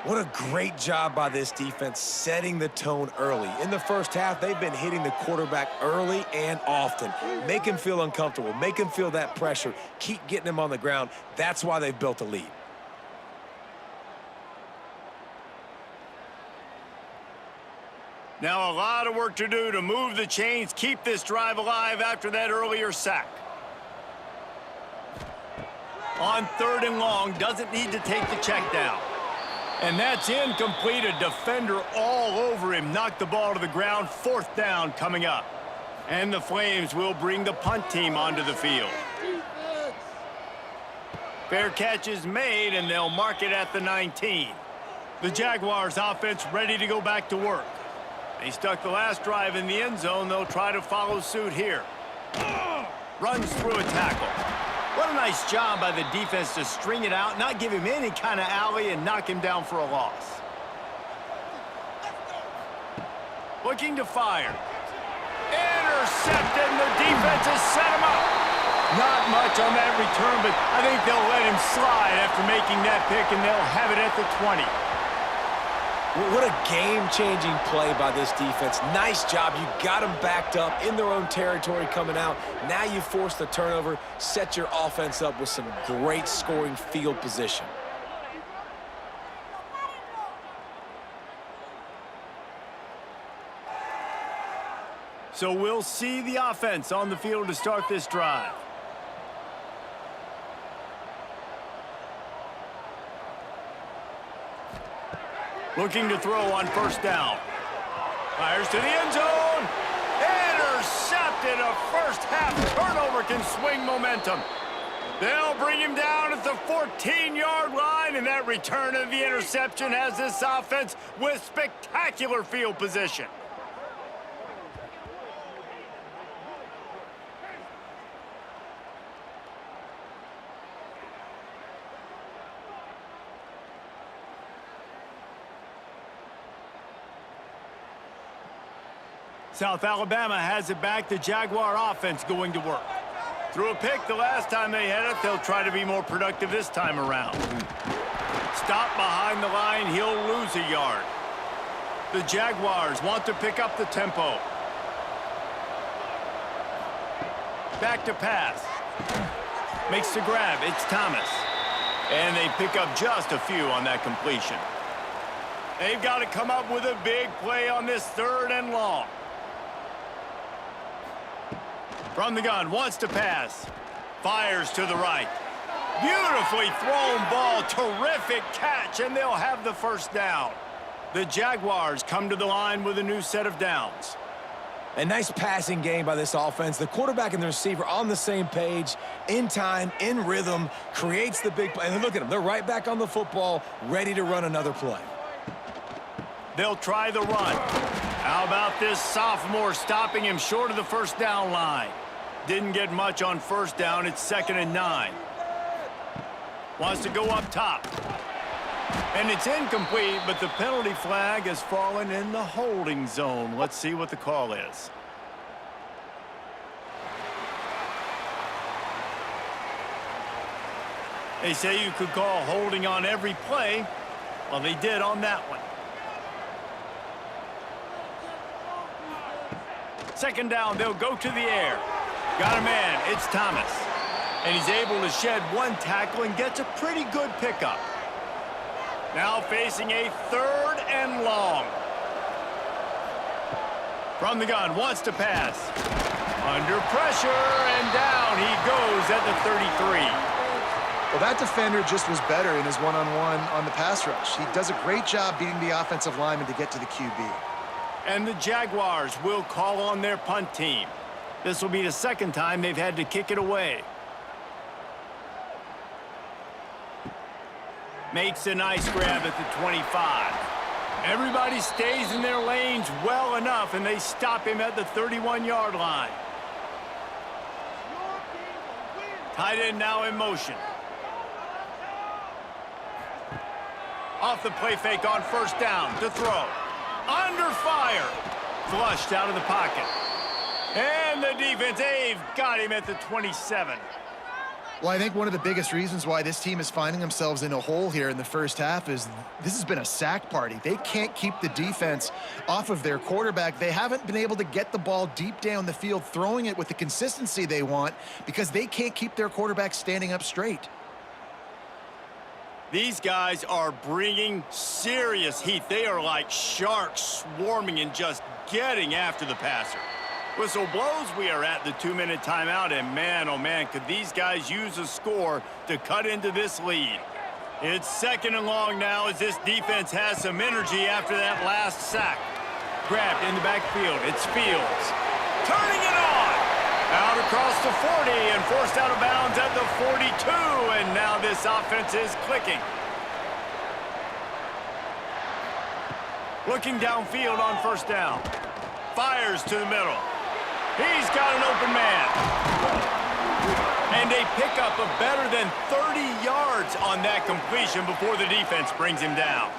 What a great job by this defense setting the tone early. In the 1st half, they've been hitting the quarterback early and often. Make him feel uncomfortable. Make him feel that pressure. Keep getting him on the ground. That's why they've built a lead. Now a lot of work to do to move the chains, keep this drive alive after that earlier sack. On 3rd and long, doesn't need to take the check down. And that's incomplete. A defender all over him. Knocked the ball to the ground. 4th down coming up. And the Flames will bring the punt team onto the field. Fair catch is made, and they'll mark it at the 19. The Jaguars offense ready to go back to work. They stuck the last drive in the end zone. They'll try to follow suit here. Runs through a tackle. What a nice job by the defense to string it out, not give him any kind of alley, and knock him down for a loss. Looking to fire. Intercepted, and the defense has set him up. Not much on that return, but I think they'll let him slide after making that pick, and they'll have it at the 20. What a game-changing play by this defense. Nice job. You got them backed up in their own territory coming out. Now you force the turnover, set your offense up with some great scoring field position. So we'll see the offense on the field to start this drive. Looking to throw on first down. Fires to the end zone. Intercepted. A first-half turnover can swing momentum. They'll bring him down at the 14-yard line, and that return of the interception has this offense with spectacular field position. South Alabama has it back. The Jaguar offense going to work. Threw a pick the last time they had it. They'll try to be more productive this time around. Stop behind the line. He'll lose a yard. The Jaguars want to pick up the tempo. Back to pass. Makes the grab. It's Thomas. And they pick up just a few on that completion. They've got to come up with a big play on this 3rd and long. From the gun, wants to pass. Fires to the right. Beautifully thrown ball. Terrific catch, and they'll have the first down. The Jaguars come to the line with a new set of downs. A nice passing game by this offense. The quarterback and the receiver on the same page, in time, in rhythm, creates the big play. And look at them. They're right back on the football, ready to run another play. They'll try the run. How about this sophomore stopping him short of the first down line? Didn't get much on first down. It's 2nd and 9. Wants to go up top. And it's incomplete, but the penalty flag has fallen in the holding zone. Let's see what the call is. They say you could call holding on every play. Well, they did on that one. 2nd down, they'll go to the air. Got a man, it's Thomas. And he's able to shed one tackle and gets a pretty good pickup. Now facing a 3rd and long. From the gun, wants to pass. Under pressure, and down he goes at the 33. Well, that defender just was better in his one-on-one on the pass rush. He does a great job beating the offensive lineman to get to the QB. And the Jaguars will call on their punt team. This will be the 2nd time they've had to kick it away. Makes a nice grab at the 25. Everybody stays in their lanes well enough, and they stop him at the 31-yard line. Tight end now in motion. Off the play fake on first down to throw. Under fire. Flushed out of the pocket. And the defense, they've got him at the 27. Well, I think one of the biggest reasons why this team is finding themselves in a hole here in the first half is this has been a sack party. They can't keep the defense off of their quarterback. They haven't been able to get the ball deep down the field, throwing it with the consistency they want because they can't keep their quarterback standing up straight. These guys are bringing serious heat. They are like sharks swarming and just getting after the passer. Whistle blows, we are at the 2-minute timeout, and man, oh man, could these guys use a score to cut into this lead. It's 2nd and long now as this defense has some energy after that last sack. Grabbed in the backfield, it's Fields. Turning it across the 40 and forced out of bounds at the 42. And now this offense is clicking. Looking downfield on first down. Fires to the middle. He's got an open man. And a pickup of better than 30 yards on that completion before the defense brings him down.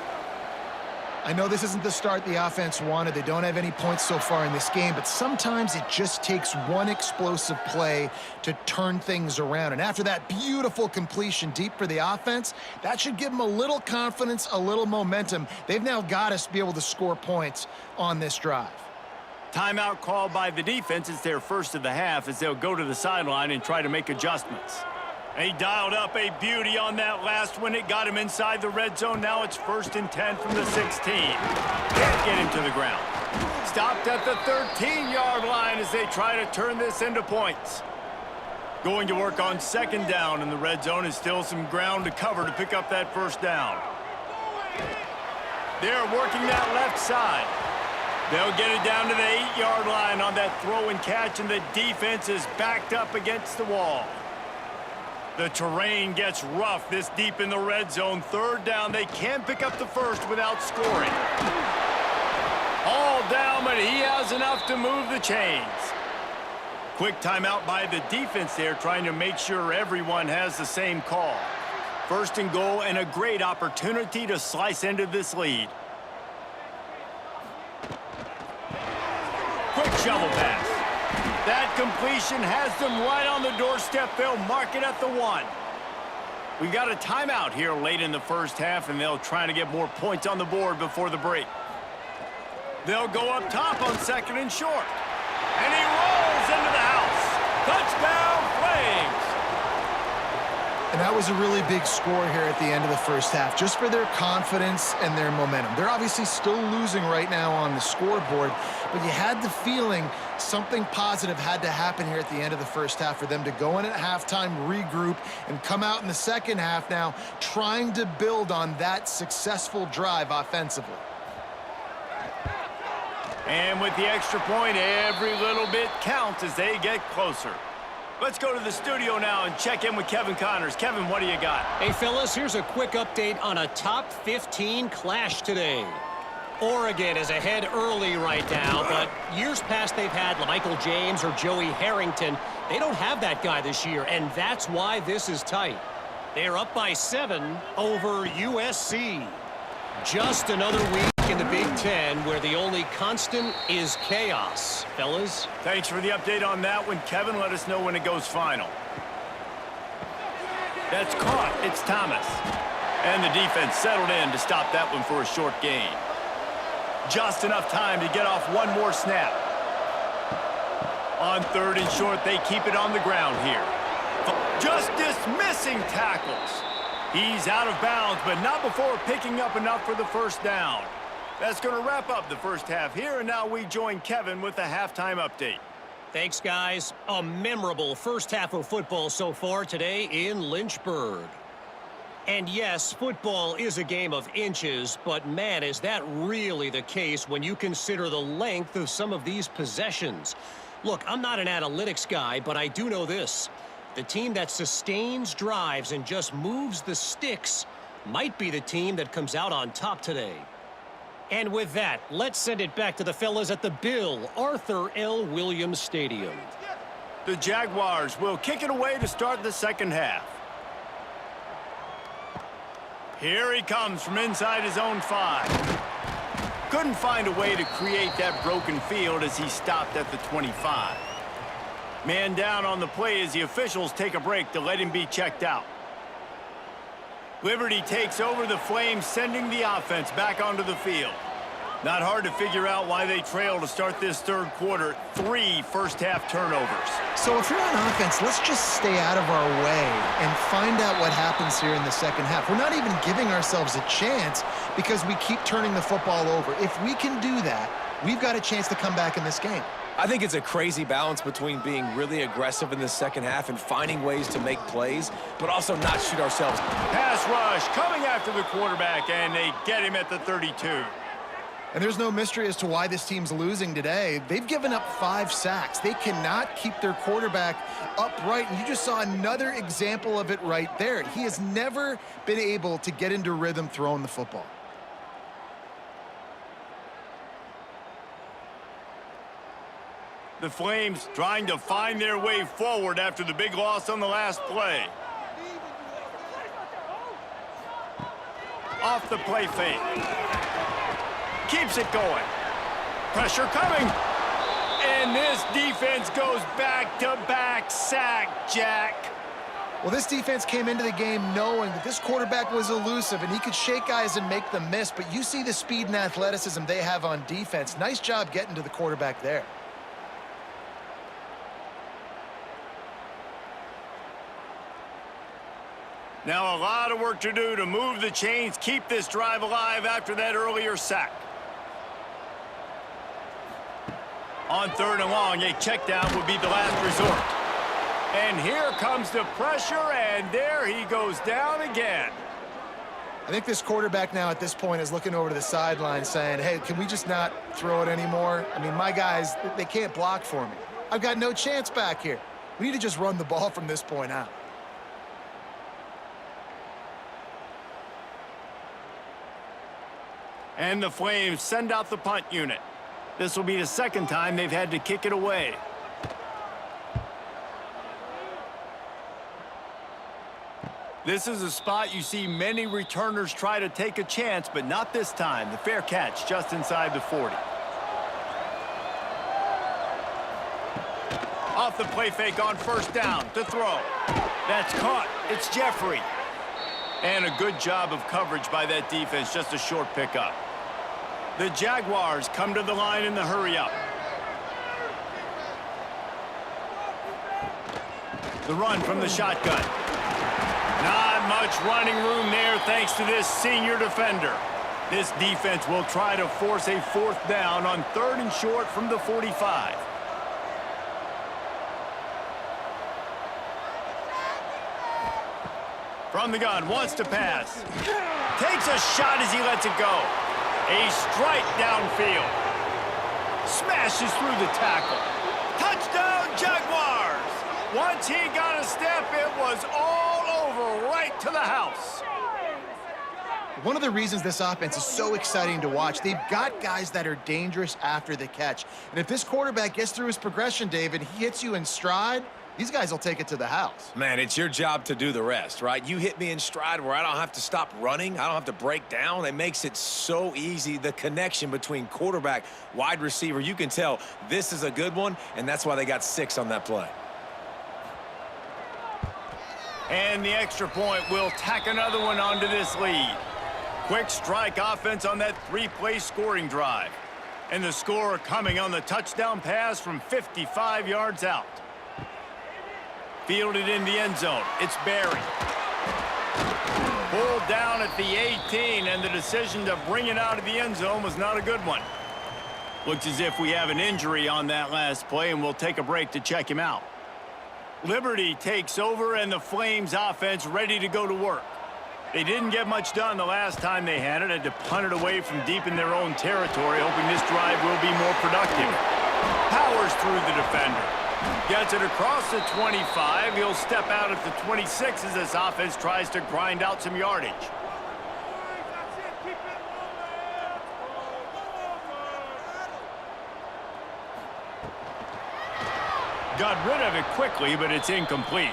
I know this isn't the start the offense wanted. They don't have any points so far in this game, but sometimes it just takes one explosive play to turn things around. And after that beautiful completion deep for the offense, that should give them a little confidence, a little momentum. They've now got to be able to score points on this drive. Timeout called by the defense. It's their first of the half as they'll go to the sideline and try to make adjustments. He dialed up a beauty on that last one. It got him inside the red zone. Now it's 1st and 10 from the 16. Can't get him to the ground. Stopped at the 13-yard line as they try to turn this into points. Going to work on 2nd down in the red zone is still some ground to cover to pick up that 1st down. They're working that left side. They'll get it down to the 8-yard line on that throw and catch, and the defense is backed up against the wall. The terrain gets rough this deep in the red zone. 3rd down, they can pick up the 1st without scoring. All down, but he has enough to move the chains. Quick timeout by the defense there, trying to make sure everyone has the same call. 1st and goal, and a great opportunity to slice into this lead. Quick shovel pass. That completion has them right on the doorstep. They'll mark it at the 1. We got a timeout here late in the first half, and they'll try to get more points on the board before the break. They'll go up top on 2nd and short. And he rolls into the house. Touchdown, Flames! And that was a really big score here at the end of the first half, just for their confidence and their momentum. They're obviously still losing right now on the scoreboard, but you had the feeling something positive had to happen here at the end of the first half for them to go in at halftime, regroup, and come out in the second half now trying to build on that successful drive offensively. And with the extra point, every little bit counts as they get closer. Let's go to the studio now and check in with Kevin Connors. Kevin, what do you got? Hey, fellas, here's a quick update on a top 15 clash today. Oregon is ahead early right now, but years past they've had Michael James or Joey Harrington. They don't have that guy this year, and that's why this is tight. They're up by 7 over USC. Just another week in the Big Ten where the only constant is chaos. Fellas? Thanks for the update on that one, Kevin. Let us know when it goes final. That's caught. It's Thomas. And the defense settled in to stop that one for a short gain. Just enough time to get off one more snap. On 3rd and short, they keep it on the ground here. Just dismissing tackles. He's out of bounds, but not before picking up enough for the 1st down. That's going to wrap up the first half here, and now we join Kevin with the halftime update. Thanks, guys. A memorable first half of football so far today in Lynchburg. And yes, football is a game of inches, but man, is that really the case when you consider the length of some of these possessions. Look, I'm not an analytics guy, but I do know this. The team that sustains drives and just moves the sticks might be the team that comes out on top today. And with that, let's send it back to the fellas at the Bill Arthur L. Williams Stadium. The Jaguars will kick it away to start the second half. Here he comes from inside his own 5. Couldn't find a way to create that broken field as he stopped at the 25. Man down on the play as the officials take a break to let him be checked out. Liberty takes over the Flames, sending the offense back onto the field. Not hard to figure out why they trail to start this third quarter. 3 first-half turnovers. So if you're on offense, let's just stay out of our way and find out what happens here in the second half. We're not even giving ourselves a chance because we keep turning the football over. If we can do that, we've got a chance to come back in this game. I think it's a crazy balance between being really aggressive in the second half and finding ways to make plays, but also not shoot ourselves. Pass rush coming after the quarterback, and they get him at the 32. And there's no mystery as to why this team's losing today. They've given up 5 sacks. They cannot keep their quarterback upright, and you just saw another example of it right there. He has never been able to get into rhythm throwing the football. The Flames trying to find their way forward after the big loss on the last play. Off the play fake. Keeps it going. Pressure coming. And this defense goes back-to-back sack, Jack. Well, this defense came into the game knowing that this quarterback was elusive and he could shake guys and make them miss, but you see the speed and athleticism they have on defense. Nice job getting to the quarterback there. Now a lot of work to do to move the chains, keep this drive alive after that earlier sack. On 3rd and long, a check down would be the last resort. And here comes the pressure, and there he goes down again. I think this quarterback now at this point is looking over to the sideline saying, hey, can we just not throw it anymore? I mean, my guys, they can't block for me. I've got no chance back here. We need to just run the ball from this point out. And the Flames send out the punt unit. This will be the 2nd time they've had to kick it away. This is a spot you see many returners try to take a chance, but not this time. The fair catch just inside the 40. Off the play fake on 1st down to throw. That's caught. It's Jeffrey. And a good job of coverage by that defense, just a short pickup. The Jaguars come to the line in the hurry-up. The run from the shotgun. Not much running room there thanks to this senior defender. This defense will try to force a 4th down on 3rd and short from the 45. From the gun, wants to pass. Takes a shot as he lets it go. A strike downfield. Smashes through the tackle. Touchdown, Jaguars! Once he got a step, it was all over right to the house. One of the reasons this offense is so exciting to watch, they've got guys that are dangerous after the catch. And if this quarterback gets through his progression, David, he hits you in stride, these guys will take it to the house. Man, it's your job to do the rest, right? You hit me in stride where I don't have to stop running. I don't have to break down. It makes it so easy. The connection between quarterback, wide receiver, you can tell this is a good one, and that's why they got 6 on that play. And the extra point will tack another one onto this lead. Quick strike offense on that 3-play scoring drive. And the score coming on the touchdown pass from 55 yards out. Fielded in the end zone. It's Barry. Pulled down at the 18, and the decision to bring it out of the end zone was not a good one. Looks as if we have an injury on that last play, and we'll take a break to check him out. Liberty takes over, and the Flames offense ready to go to work. They didn't get much done the last time they had it. Had to punt it away from deep in their own territory, hoping this drive will be more productive. Powers through the defender. Gets it across the 25. He'll step out at the 26 as this offense tries to grind out some yardage. Got rid of it quickly, but it's incomplete.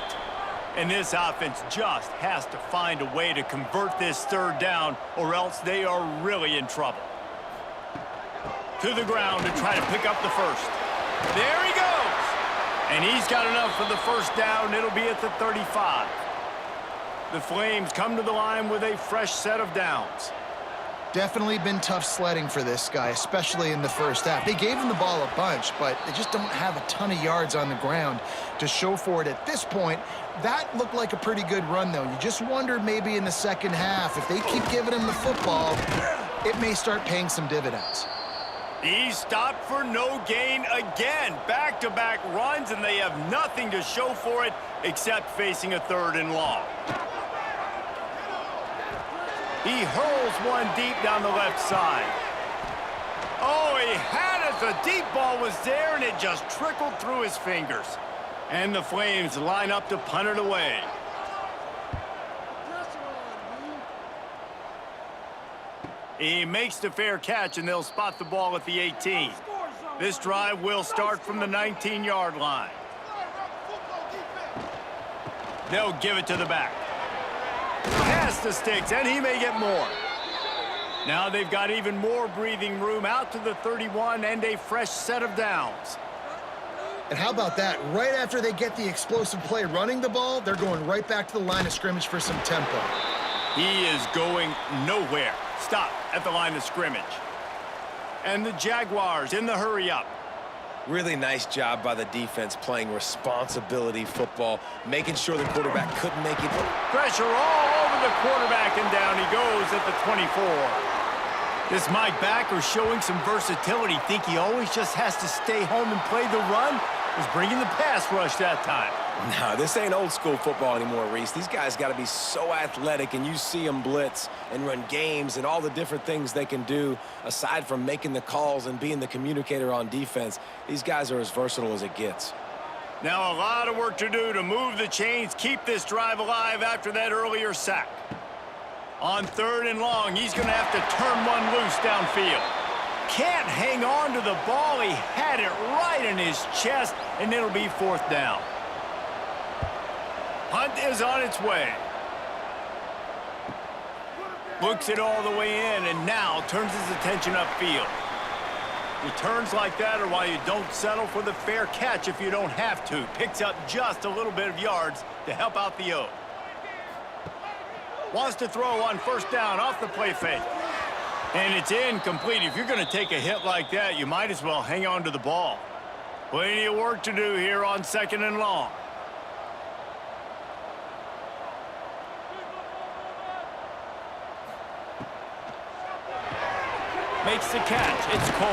And this offense just has to find a way to convert this 3rd down, or else they are really in trouble. To the ground to try to pick up the 1st. There he goes! And he's got enough for the 1st down. It'll be at the 35. The Flames come to the line with a fresh set of downs. Definitely been tough sledding for this guy, especially in the 1st half. They gave him the ball a bunch, but they just don't have a ton of yards on the ground to show for it at this point. That looked like a pretty good run, though. You just wonder maybe in the 2nd half, if they keep giving him the football, it may start paying some dividends. He stopped for no gain again. Back-to-back runs, and they have nothing to show for it except facing a 3rd and long. He hurls one deep down the left side. Oh, he had it. The deep ball was there, and it just trickled through his fingers. And the Flames line up to punt it away. He makes the fair catch, and they'll spot the ball at the 18. This drive will start from the 19-yard line. They'll give it to the back. Past the sticks, and he may get more. Now they've got even more breathing room out to the 31 and a fresh set of downs. And how about that? Right after they get the explosive play running the ball, they're going right back to the line of scrimmage for some tempo. He is going nowhere. Stop at the line of scrimmage. And the Jaguars in the hurry-up. Really nice job by the defense playing responsibility football, making sure the quarterback couldn't make it. Pressure all over the quarterback, and down he goes at the 24. This Mike backer showing some versatility. Think he always just has to stay home and play the run? Was bringing the pass rush that time. No, this ain't old school football anymore, Reese. These guys got to be so athletic, and you see them blitz and run games and all the different things they can do aside from making the calls and being the communicator on defense. These guys are as versatile as it gets. Now a lot of work to do to move the chains, keep this drive alive after that earlier sack. On 3rd and long, he's going to have to turn one loose downfield. Can't hang on to the ball. He had it right in his chest, and it'll be 4th down. Hunt is on its way. Looks it all the way in, and now turns his attention upfield. Returns like that are why you don't settle for the fair catch if you don't have to. Picks up just a little bit of yards to help out the O. Wants to throw on 1st down off the play fake. And it's incomplete. If you're going to take a hit like that, you might as well hang on to the ball. Plenty of work to do here on 2nd and long. Makes the catch. It's Cole.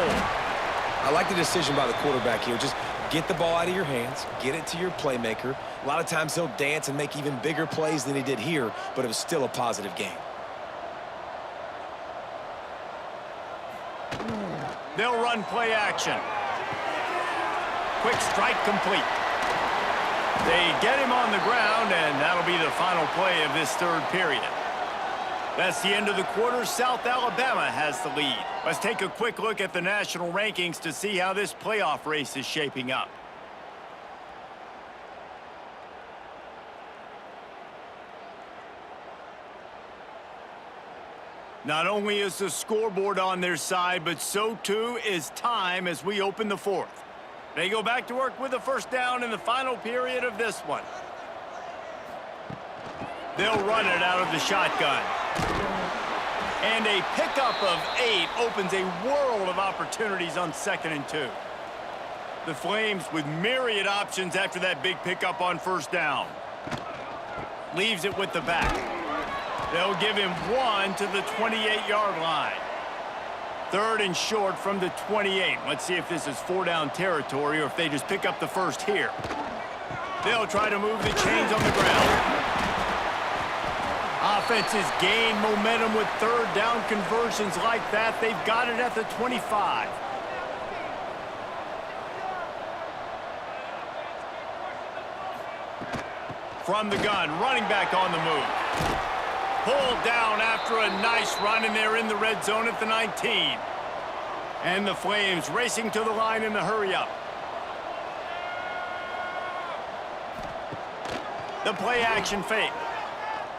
I like the decision by the quarterback here. Just get the ball out of your hands, get it to your playmaker. A lot of times he'll dance and make even bigger plays than he did here, but it was still a positive game. They'll run play action. Quick strike complete. They get him on the ground, and that'll be the final play of this 3rd period. That's the end of the quarter. South Alabama has the lead. Let's take a quick look at the national rankings to see how this playoff race is shaping up. Not only is the scoreboard on their side, but so too is time as we open the 4th. They go back to work with a 1st down in the final period of this one. They'll run it out of the shotgun. And a pickup of 8 opens a world of opportunities on 2nd and 2. The Flames with myriad options after that big pickup on 1st down. Leaves it with the back. They'll give him 1 to the 28-yard line. 3rd and short from the 28. Let's see if this is 4-down territory or if they just pick up the 1st here. They'll try to move the chains on the ground. Offenses gain momentum with 3rd down conversions like that. They've got it at the 25. From the gun, running back on the move. Pulled down after a nice run, and they're in the red zone at the 19. And the Flames racing to the line in the hurry-up. The play-action fake.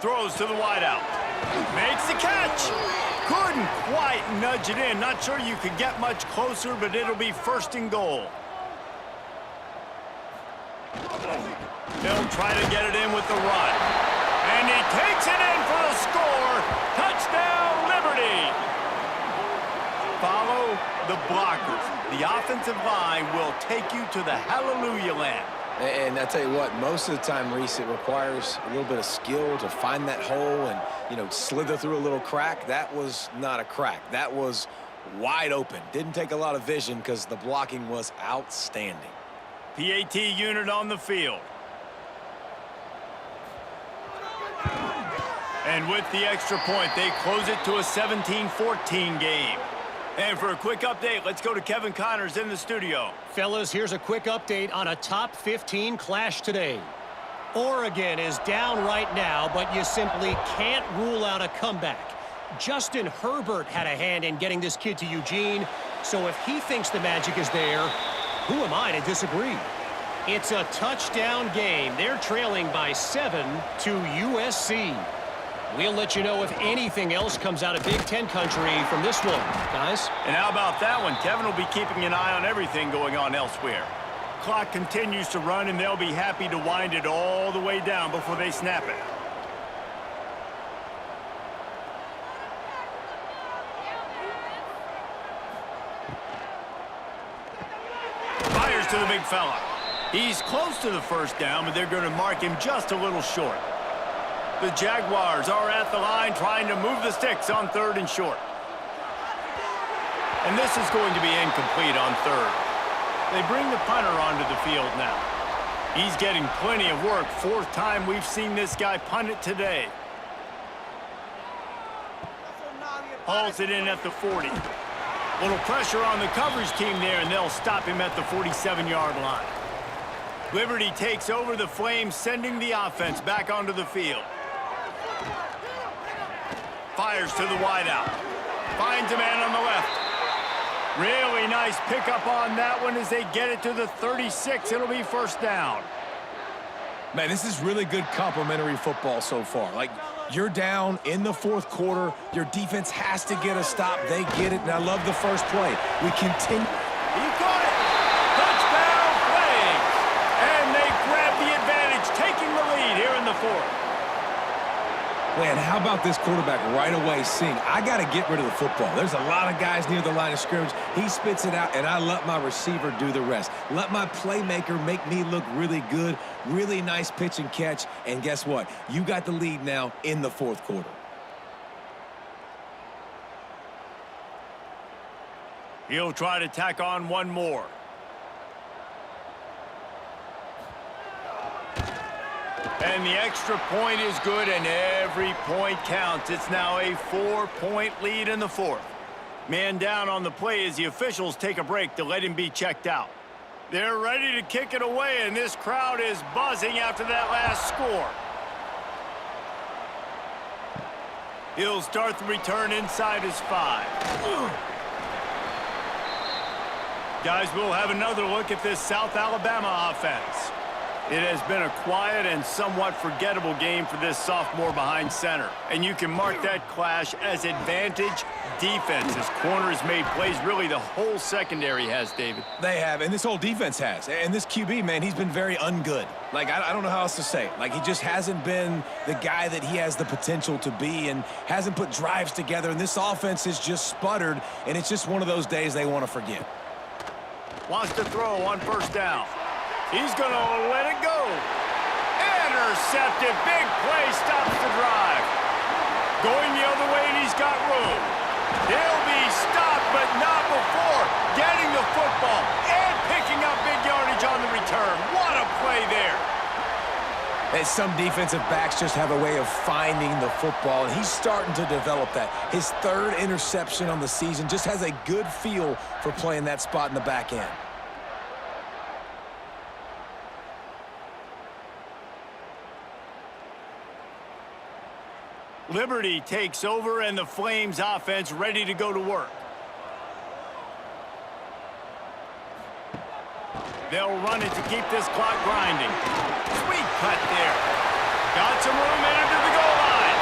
Throws to the wideout. Makes the catch. Couldn't quite nudge it in. Not sure you could get much closer, but it'll be 1st and goal. They'll try to get it in with the run. And he takes it in for the score. Touchdown, Liberty. Follow the blockers. The offensive line will take you to the hallelujah land. And I tell you what, most of the time, Reese, it requires a little bit of skill to find that hole and, you know, slither through a little crack. That was not a crack. That was wide open. Didn't take a lot of vision because the blocking was outstanding. PAT unit on the field. And with the extra point, they close it to a 17-14 game. And for a quick update, let's go to Kevin Connors in the studio. Fellas, here's a quick update on a top 15 clash today. Oregon is down right now, but you simply can't rule out a comeback. Justin Herbert had a hand in getting this kid to Eugene, so if he thinks the magic is there, who am I to disagree? It's a touchdown game. They're trailing by 7 to USC. We'll let you know if anything else comes out of Big Ten country from this one, guys. And how about that one? Kevin will be keeping an eye on everything going on elsewhere. Clock continues to run, and they'll be happy to wind it all the way down before they snap it. Fires to the big fella. He's close to the first down, but they're going to mark him just a little short. The Jaguars are at the line trying to move the sticks on 3rd and short. And this is going to be incomplete on 3rd. They bring the punter onto the field now. He's getting plenty of work. 4th time we've seen this guy punt it today. Hauls it in at the 40. Little pressure on the coverage team there, and they'll stop him at the 47-yard line. Liberty takes over the Flames, sending the offense back onto the field. Fires to the wideout. Finds a man on the left. Really nice pickup on that one as they get it to the 36. It'll be 1st down. Man, this is really good complimentary football so far. Like, you're down in the 4th quarter. Your defense has to get a stop. They get it, and I love the first play. We continue. He caught it. Touchdown, Flames. And they grab the advantage, taking the lead here in the 4th. Man, how about this quarterback right away seeing, I got to get rid of the football. There's a lot of guys near the line of scrimmage. He spits it out, and I let my receiver do the rest. Let my playmaker make me look really good. Really nice pitch and catch. And guess what? You got the lead now in the 4th quarter. He'll try to tack on one more. And the extra point is good, and every point counts. It's now a 4-point lead in the 4th. Man down on the play as the officials take a break to let him be checked out. They're ready to kick it away, and this crowd is buzzing after that last score. He'll start the return inside his 5. Guys, we'll have another look at this South Alabama offense. It has been a quiet and somewhat forgettable game for this sophomore behind center. And you can mark that clash as advantage defense. As corners made plays, really the whole secondary has, David. They have, and this whole defense has. And this QB, man, he's been very ungood. Like, I don't know how else to say it. Like, he just hasn't been the guy that he has the potential to be and hasn't put drives together. And this offense has just sputtered, and it's just one of those days they want to forget. Wants to throw on 1st down. He's going to let it go. Intercepted. Big play stops the drive. Going the other way, and he's got room. He'll be stopped, but not before getting the football and picking up big yardage on the return. What a play there. And some defensive backs just have a way of finding the football, and he's starting to develop that. His 3rd interception on the season, just has a good feel for playing that spot in the back end. Liberty takes over, and the Flames offense ready to go to work. They'll run it to keep this clock grinding. Sweet cut there. Got some room into the goal line.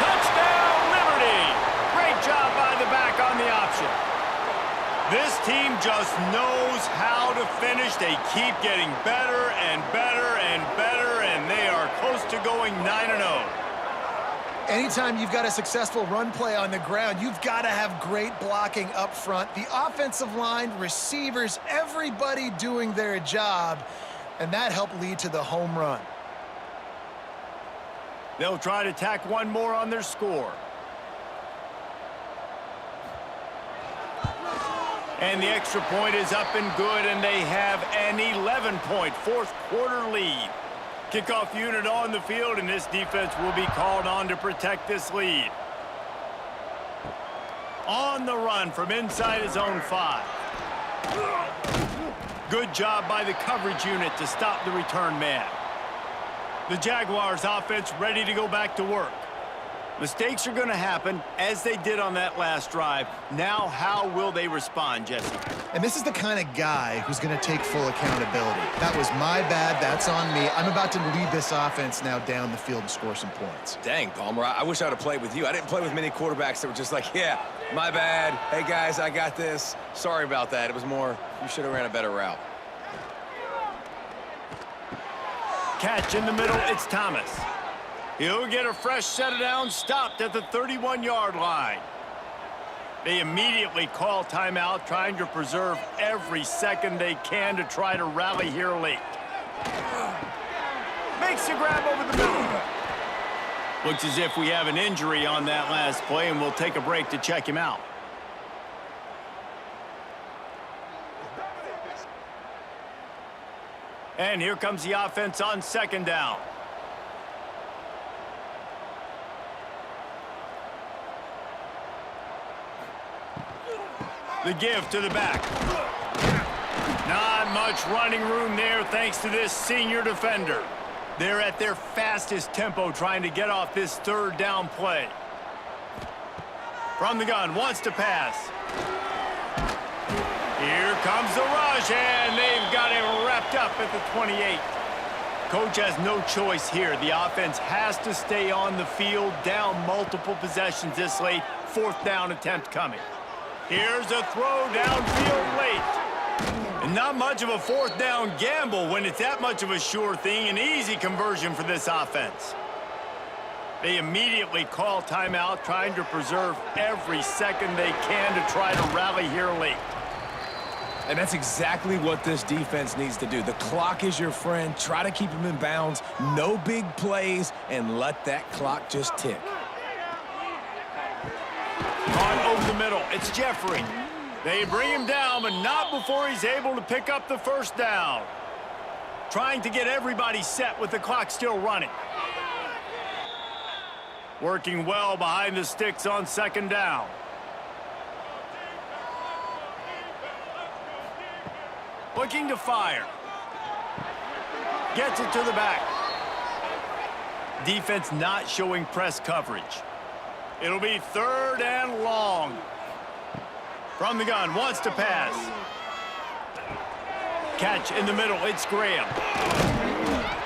Touchdown, Liberty. Great job by the back on the option. This team just knows how to finish. They keep getting better and better and better, and they are close to going 9-0. Anytime you've got a successful run play on the ground, you've got to have great blocking up front. The offensive line, receivers, everybody doing their job, and that helped lead to the home run. They'll try to tack one more on their score. And the extra point is up and good, and they have an 11-point 4th quarter lead. Kickoff unit on the field, and this defense will be called on to protect this lead. On the run from inside his own 5. Good job by the coverage unit to stop the return man. The Jaguars offense ready to go back to work. Mistakes are going to happen, as they did on that last drive. Now, how will they respond, Jesse? And this is the kind of guy who's going to take full accountability. That was my bad. That's on me. I'm about to lead this offense now down the field and score some points. Dang, Palmer, I wish I would have played with you. I didn't play with many quarterbacks that were just like, yeah, my bad. Hey, guys, I got this. Sorry about that. It was more, you should have ran a better route. Catch in the middle, it's Thomas. He'll get a fresh set of downs, stopped at the 31-yard line. They immediately call timeout, trying to preserve every second they can to try to rally here late. Makes a grab over the middle. Looks as if we have an injury on that last play, and we'll take a break to check him out. And here comes the offense on second down. The give to the back. Not much running room there thanks to this senior defender. They're at their fastest tempo trying to get off this third down play. From the gun, wants to pass. Here comes the rush, and they've got him wrapped up at the 28. Coach has no choice here. The offense has to stay on the field, down multiple possessions this late. Fourth down attempt coming. Here's a throw downfield late. And not much of a fourth down gamble when it's that much of a sure thing. An easy conversion for this offense. They immediately call timeout, trying to preserve every second they can to try to rally here late. And that's exactly what this defense needs to do. The clock is your friend. Try to keep him in bounds. No big plays, and let that clock just tick. Caught over the middle. It's Jeffrey. They bring him down, but not before he's able to pick up the first down. Trying to get everybody set with the clock still running. Working well behind the sticks on second down. Looking to fire. Gets it to the back. Defense not showing press coverage. It'll be third and long. From the gun, wants to pass. Catch in the middle, it's Graham.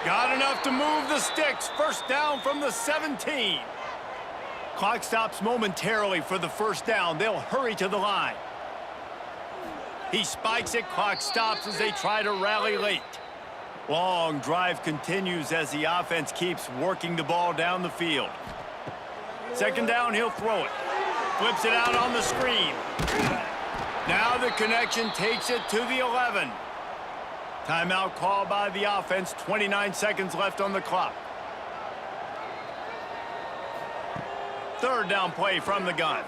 Got enough to move the sticks. First down from the 17. Clock stops momentarily for the first down. They'll hurry to the line. He spikes it, clock stops as they try to rally late. Long drive continues as the offense keeps working the ball down the field. Second down, he'll throw it. Flips it out on the screen. Now the connection takes it to the 11. Timeout called by the offense, 29 seconds left on the clock. Third down play from the gun.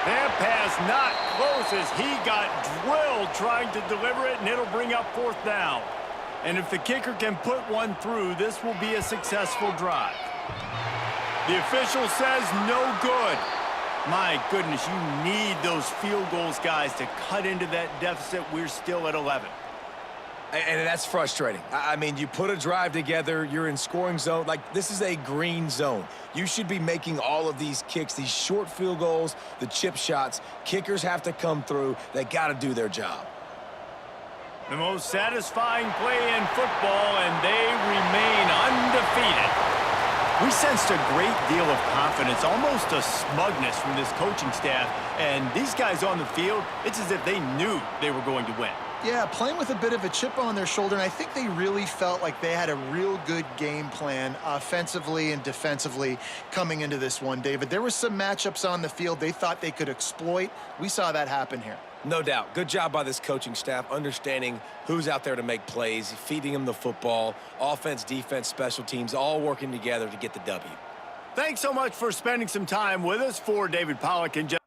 That pass not close as he got drilled trying to deliver it, and it'll bring up fourth down. And if the kicker can put one through, this will be a successful drive. The official says no good. My goodness, you need those field goals, guys, to cut into that deficit. We're still at 11. And that's frustrating. I mean, you put a drive together, you're in scoring zone. Like, this is a green zone. You should be making all of these kicks, these short field goals, the chip shots. Kickers have to come through. They got to do their job. The most satisfying play in football, and they remain undefeated. We sensed a great deal of confidence, almost a smugness from this coaching staff. And these guys on the field, it's as if they knew they were going to win. Yeah, playing with a bit of a chip on their shoulder, and I think they really felt like they had a real good game plan offensively and defensively coming into this one, David. There were some matchups on the field they thought they could exploit. We saw that happen here. No doubt. Good job by this coaching staff, understanding who's out there to make plays, feeding them the football, offense, defense, special teams, all working together to get the W. Thanks so much for spending some time with us. For David Pollack and Jeff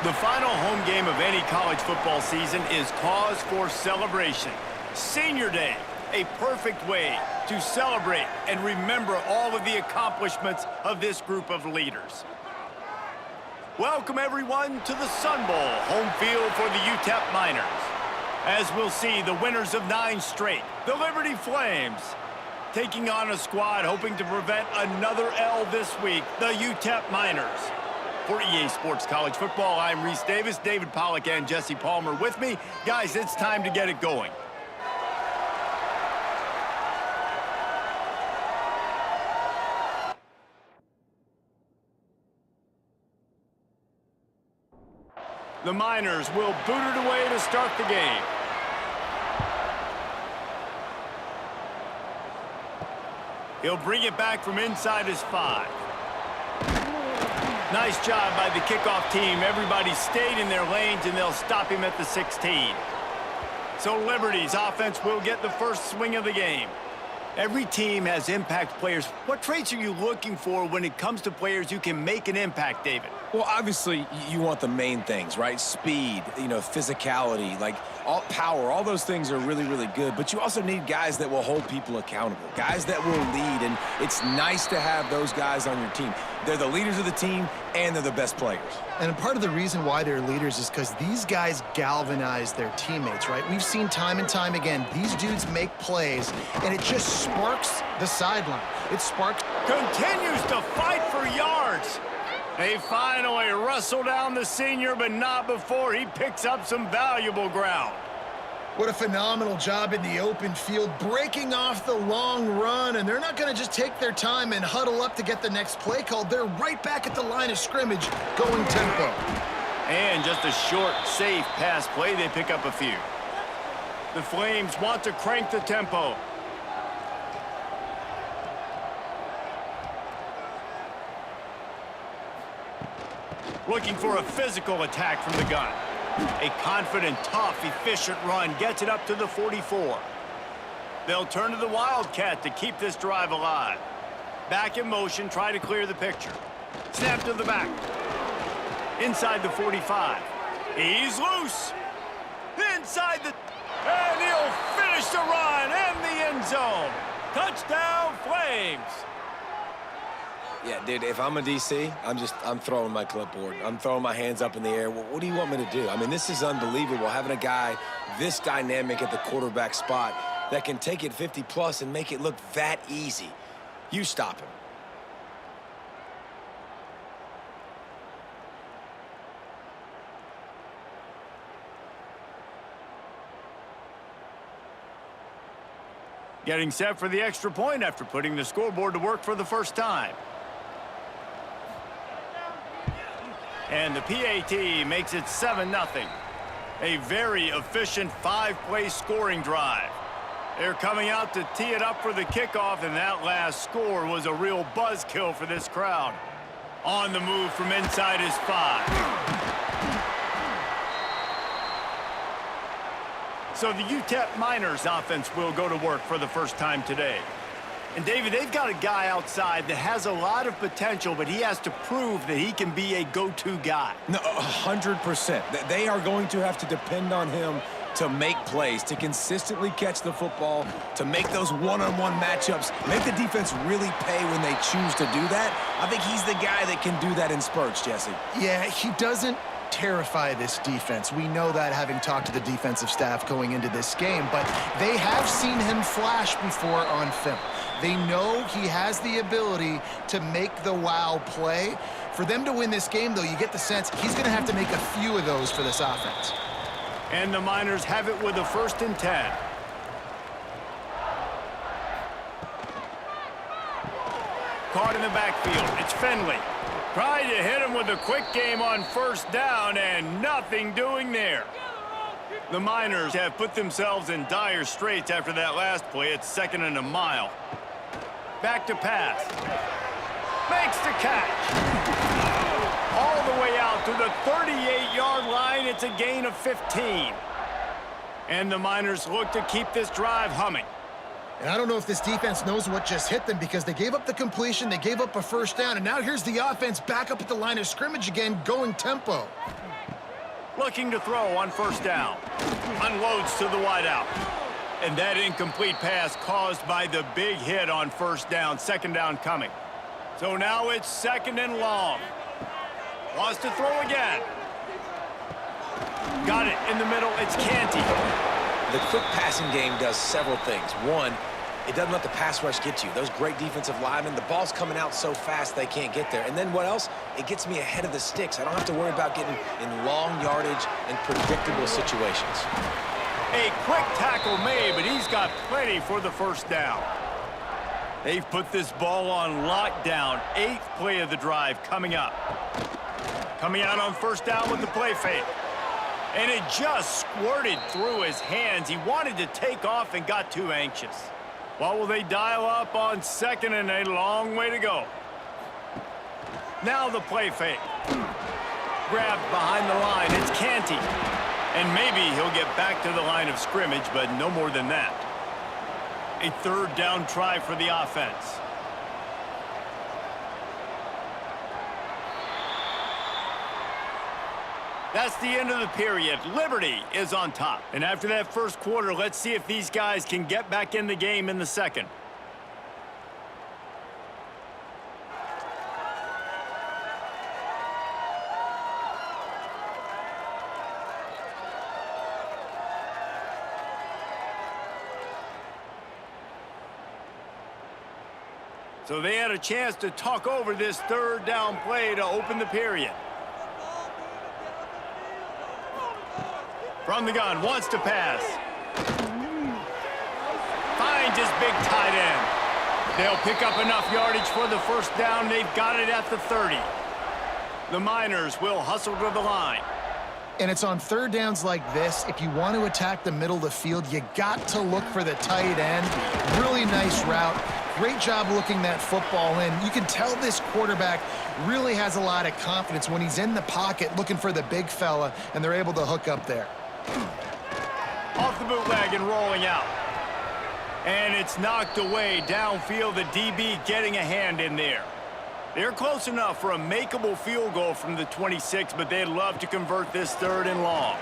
The final home game of any college football season is cause for celebration. Senior Day, a perfect way to celebrate and remember all of the accomplishments of this group of leaders. Welcome, everyone, to the Sun Bowl, home field for the UTEP Miners. As we'll see, the winners of 9 straight, the Liberty Flames, taking on a squad hoping to prevent another L this week, the UTEP Miners. For EA Sports College Football, I'm Reese Davis, David Pollack, and Jesse Palmer with me. Guys, it's time to get it going. The Miners will boot it away to start the game. He'll bring it back from inside his 5. Nice job by the kickoff team. Everybody stayed in their lanes, and they'll stop him at the 16. So Liberty's offense will get the first swing of the game. Every team has impact players. What traits are you looking for when it comes to players who can make an impact, David? Well, obviously, you want the main things, right? Speed, physicality, like all power, all those things are really, really good. But you also need guys that will hold people accountable, guys that will lead. And it's nice to have those guys on your team. They're the leaders of the team, and they're the best players. And part of the reason why they're leaders is because these guys galvanize their teammates, right? We've seen time and time again, these dudes make plays, and it just sparks the sideline. It sparks. Continues to fight for yards. They finally wrestle down the senior, but not before he picks up some valuable ground. What a phenomenal job in the open field, breaking off the long run, and they're not going to just take their time and huddle up to get the next play called. They're right back at the line of scrimmage, going tempo. And just a short, safe pass play, they pick up a few. The Flames want to crank the tempo. Looking for a physical attack from the gun. A confident, tough, efficient run gets it up to the 44. They'll turn to the Wildcat to keep this drive alive. Back in motion, try to clear the picture. Snap to the back. Inside the 45. He's loose. Inside the... And he'll finish the run and the end zone. Touchdown, Flames. Yeah, dude, if I'm a DC, I'm throwing my clipboard. I'm throwing my hands up in the air. What do you want me to do? I mean, this is unbelievable, having a guy this dynamic at the quarterback spot that can take it 50-plus and make it look that easy. You stop him. Getting set for the extra point after putting the scoreboard to work for the first time. And the PAT makes it 7-0. A very efficient 5-play scoring drive. They're coming out to tee it up for the kickoff, and that last score was a real buzzkill for this crowd. On the move from inside his 5. So the UTEP Miners offense will go to work for the first time today. And, David, they've got a guy outside that has a lot of potential, but he has to prove that he can be a go-to guy. No, 100%. They are going to have to depend on him to make plays, to consistently catch the football, to make those one-on-one matchups, make the defense really pay when they choose to do that. I think he's the guy that can do that in spurts, Jesse. Yeah, he doesn't terrify this defense. We know that, having talked to the defensive staff going into this game, but they have seen him flash before on film. They know he has the ability to make the wow play. For them to win this game, though, you get the sense he's going to have to make a few of those for this offense. And the Miners have it with a 1st and 10. Caught in the backfield. It's Finley. Tried to hit him with a quick game on 1st down, and nothing doing there. The Miners have put themselves in dire straits after that last play. It's 2nd and a mile. Back to pass. Makes the catch. All the way out to the 38-yard line. It's a gain of 15. And the Miners look to keep this drive humming. And I don't know if this defense knows what just hit them, because they gave up the completion, they gave up a 1st down, and now here's the offense back up at the line of scrimmage again, going tempo. Looking to throw on first down. Unloads to the wideout. And that incomplete pass caused by the big hit on first down. Second down coming. So now it's second and long. Wants to throw again. Got it in the middle. It's Canty. The quick passing game does several things. One, it doesn't let the pass rush get you. Those great defensive linemen, the ball's coming out so fast they can't get there. And then what else? It gets me ahead of the sticks. I don't have to worry about getting in long yardage and predictable situations. A quick tackle made, but he's got plenty for the first down. They've put this ball on lockdown. 8th play of the drive coming up. Coming out on first down with the play fake. And it just squirted through his hands. He wanted to take off and got too anxious. What will they dial up on second and a long way to go? Now the play fake. Grabbed behind the line. It's Canty. And maybe he'll get back to the line of scrimmage, but no more than that. A third down try for the offense. That's the end of the period. Liberty is on top. And after that first quarter, let's see if these guys can get back in the game in the second. So they had a chance to talk over this third down play to open the period. From the gun, wants to pass. Finds his big tight end. They'll pick up enough yardage for the first down. They've got it at the 30. The Miners will hustle to the line. And it's on third downs like this, if you want to attack the middle of the field, you got to look for the tight end. Really nice route. Great job looking that football in. You can tell this quarterback really has a lot of confidence when he's in the pocket looking for the big fella, and they're able to hook up there. Off the bootleg and rolling out. And it's knocked away downfield. The DB getting a hand in there. They're close enough for a makeable field goal from the 26, but they'd love to convert this third and long.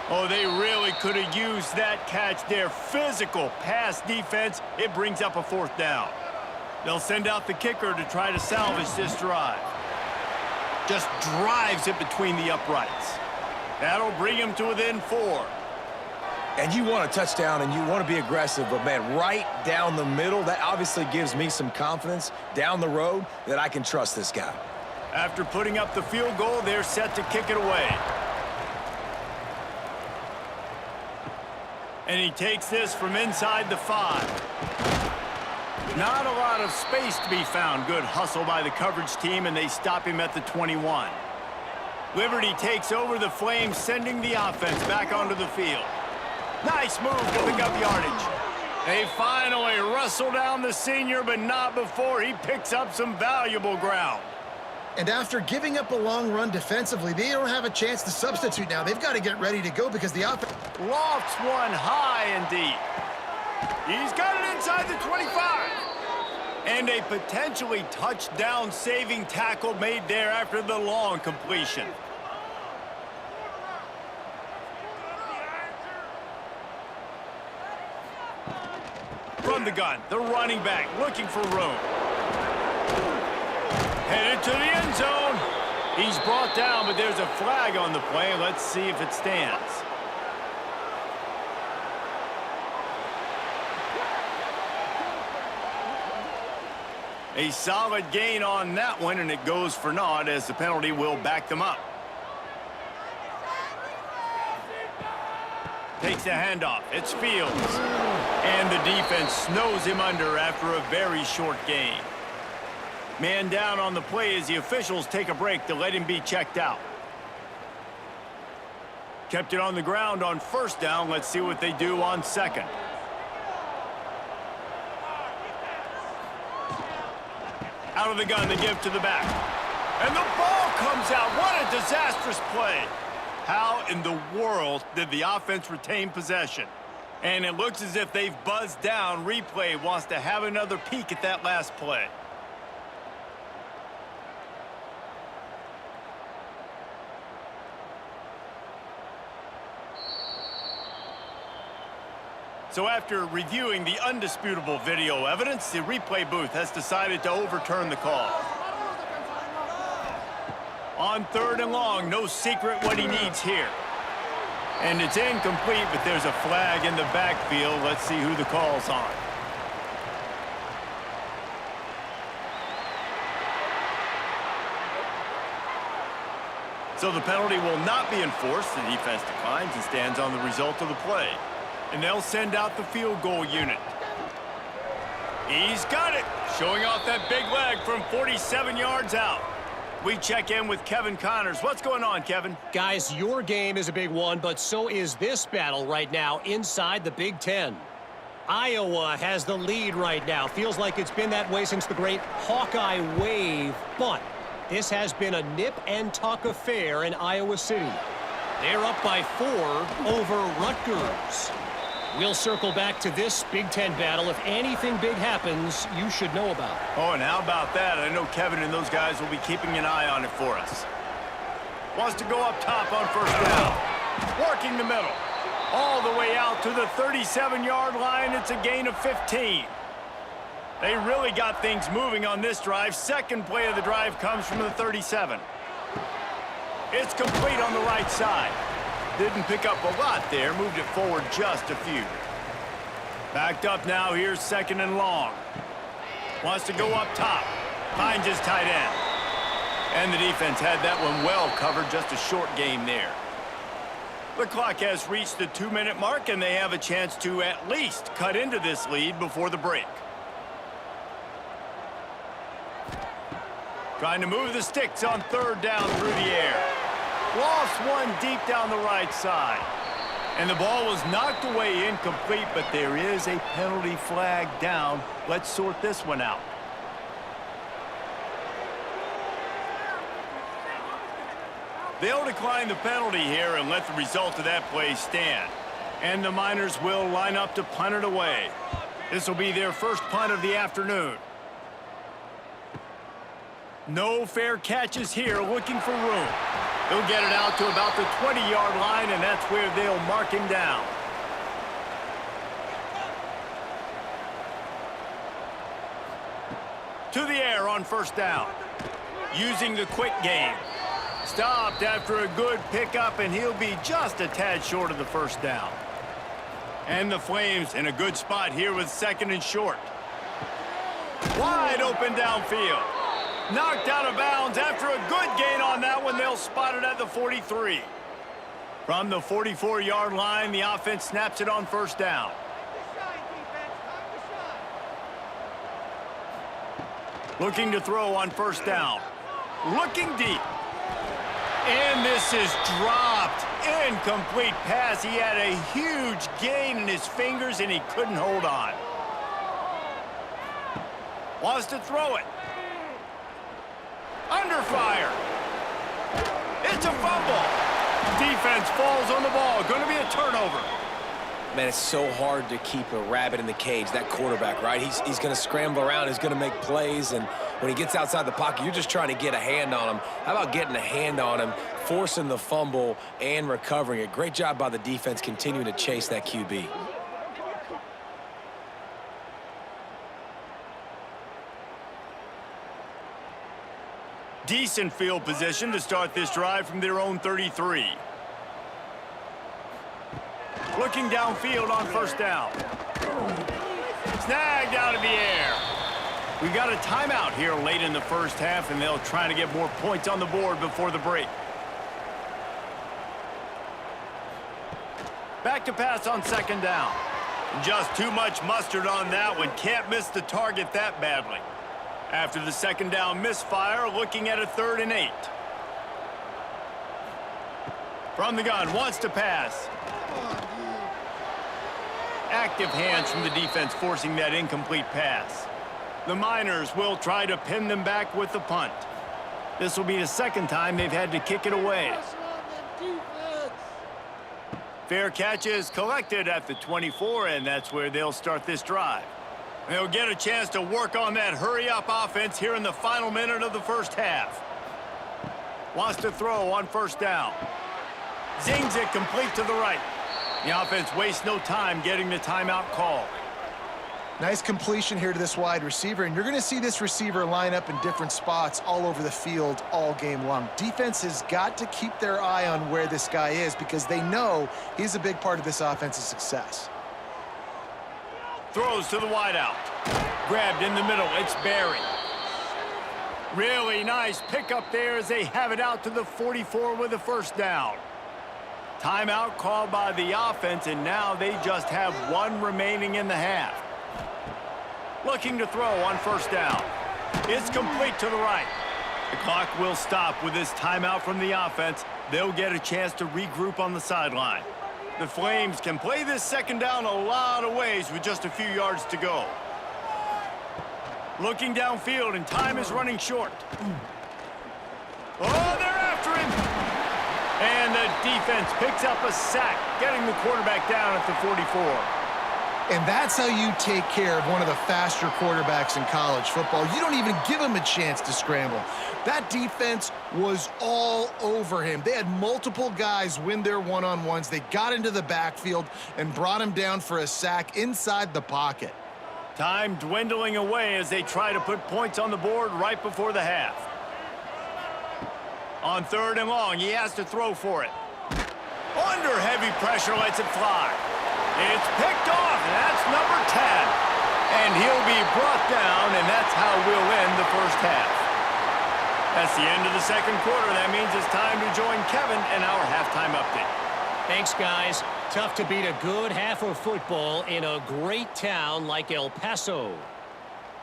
Oh, they really could have used that catch there. Physical pass defense. It brings up a fourth down. They'll send out the kicker to try to salvage this drive. Just drives it between the uprights. That'll bring him to within 4. And you want a touchdown and you want to be aggressive, but man, right down the middle, that obviously gives me some confidence down the road that I can trust this guy. After putting up the field goal, they're set to kick it away. And he takes this from inside the 5. Not a lot of space to be found. Good hustle by the coverage team, and they stop him at the 21. Liberty takes over the Flames, sending the offense back onto the field. Nice move to pick up yardage. They finally wrestle down the senior, but not before he picks up some valuable ground. And after giving up a long run defensively, they don't have a chance to substitute now. They've got to get ready to go because the offense Lofts one high and deep. He's got it inside the 25. And a potentially touchdown-saving tackle made there after the long completion. From the gun, the running back looking for room. Headed to the end zone. He's brought down, but there's a flag on the play. Let's see if it stands. A solid gain on that one, and it goes for naught as the penalty will back them up. Takes the handoff. It's Fields. And the defense snows him under after a very short gain. Man down on the play as the officials take a break to let him be checked out. Kept it on the ground on first down. Let's see what they do on second. Out of the gun, they give to the back. And the ball comes out. What a disastrous play. How in the world did the offense retain possession? And it looks as if they've buzzed down. Replay wants to have another peek at that last play. So after reviewing the undisputable video evidence, the replay booth has decided to overturn the call. On 3rd and long, no secret what he needs here. And it's incomplete, but there's a flag in the backfield. Let's see who the call's on. So the penalty will not be enforced. The defense declines and stands on the result of the play. And they'll send out the field goal unit. He's got it, showing off that big leg from 47 yards out. We check in with Kevin Connors. What's going on, Kevin? Guys, your game is a big one, but so is this battle right now inside the Big Ten. Iowa has the lead right now. Feels like it's been that way since the great Hawkeye wave, but this has been a nip-and-tuck affair in Iowa City. They're up by 4 over Rutgers. We'll circle back to this Big Ten battle. If anything big happens, you should know about it. Oh, and how about that? I know Kevin and those guys will be keeping an eye on it for us. Wants to go up top on 1st down. Working the middle. All the way out to the 37-yard line. It's a gain of 15. They really got things moving on this drive. Second play of the drive comes from the 37. It's complete on the right side. Didn't pick up a lot there. Moved it forward just a few. Backed up now. Here's 2nd and long. Wants to go up top. Finds his tight end. And the defense had that one well covered. Just a short game there. The clock has reached the 2-minute mark, and they have a chance to at least cut into this lead before the break. Trying to move the sticks on 3rd down through the air. Lost one deep down the right side. And the ball was knocked away incomplete, but there is a penalty flag down. Let's sort this one out. They'll decline the penalty here and let the result of that play stand. And the Miners will line up to punt it away. This will be their first punt of the afternoon. No fair catches here, looking for room. They'll get it out to about the 20-yard line, and that's where they'll mark him down. To the air on 1st down. Using the quick game. Stopped after a good pickup, and he'll be just a tad short of the 1st down. And the Flames in a good spot here with 2nd and short. Wide open downfield. Knocked out of bounds after a good gain on that one. They'll spot it at the 43. From the 44-yard line, the offense snaps it on 1st down. Looking to throw on 1st down. Looking deep. And this is dropped. Incomplete pass. He had a huge gain in his fingers, and he couldn't hold on. Wants to throw it. Under fire. It's a fumble. Defense falls on the ball. Going to be a turnover. Man, it's so hard to keep a rabbit in the cage, that quarterback, right? He's going to scramble around. He's going to make plays, and when he gets outside the pocket, you're just trying to get a hand on him. How about getting a hand on him, forcing the fumble, and recovering it? Great job by the defense continuing to chase that QB. Decent field position to start this drive from their own 33. Looking downfield on 1st down. Snagged out of the air. We got a timeout here late in the 1st half, and they'll try to get more points on the board before the break. Back to pass on 2nd down. Just too much mustard on that one. Can't miss the target that badly. After the 2nd down misfire, looking at a 3rd and 8. From the gun, wants to pass. Active hands from the defense forcing that incomplete pass. The Miners will try to pin them back with the punt. This will be the 2nd time they've had to kick it away. Fair catch is collected at the 24, and that's where they'll start this drive. They'll get a chance to work on that hurry-up offense here in the final minute of the 1st half. Wants to throw on 1st down. Zings it complete to the right. The offense wastes no time getting the timeout call. Nice completion here to this wide receiver, and you're going to see this receiver line up in different spots all over the field all game long. Defense has got to keep their eye on where this guy is because they know he's a big part of this offense's success. Throws to the wideout. Grabbed in the middle. It's Barry. Really nice pickup there as they have it out to the 44 with a first down. Timeout called by the offense, and now they just have one remaining in the half. Looking to throw on first down. It's complete to the right. The clock will stop with this timeout from the offense. They'll get a chance to regroup on the sideline. The Flames can play this second down a lot of ways with just a few yards to go. Looking downfield, and time is running short. Oh, they're after him! And the defense picks up a sack, getting the quarterback down at the 44. And that's how you take care of one of the faster quarterbacks in college football. You don't even give him a chance to scramble. That defense was all over him. They had multiple guys win their one-on-ones. They got into the backfield and brought him down for a sack inside the pocket. Time dwindling away as they try to put points on the board right before the half. On third and long, he has to throw for it. Under heavy pressure, lets it fly. It's picked off, and that's number 10. And he'll be brought down, and that's how we'll end the first half. That's the end of the second quarter. That means it's time to join Kevin in our halftime update. Thanks, guys. Tough to beat a good half of football in a great town like El Paso.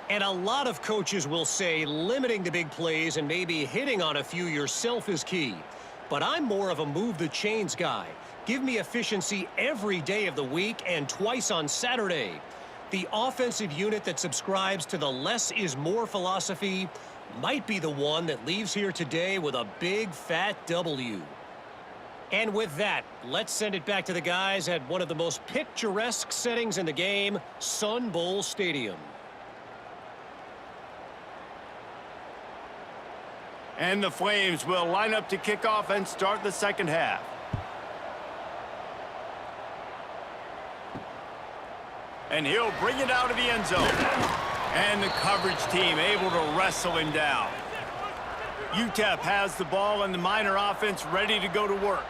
And a lot of coaches will say limiting the big plays and maybe hitting on a few yourself is key. But I'm more of a move the chains guy. Give me efficiency every day of the week and twice on Saturday. The offensive unit that subscribes to the less is more philosophy might be the one that leaves here today with a big fat W. And with that, let's send it back to the guys at one of the most picturesque settings in the game, Sun Bowl Stadium. And the Flames will line up to kick off and start the second half. And he'll bring it out of the end zone. And the coverage team able to wrestle him down. UTEP has the ball and the Miner offense ready to go to work.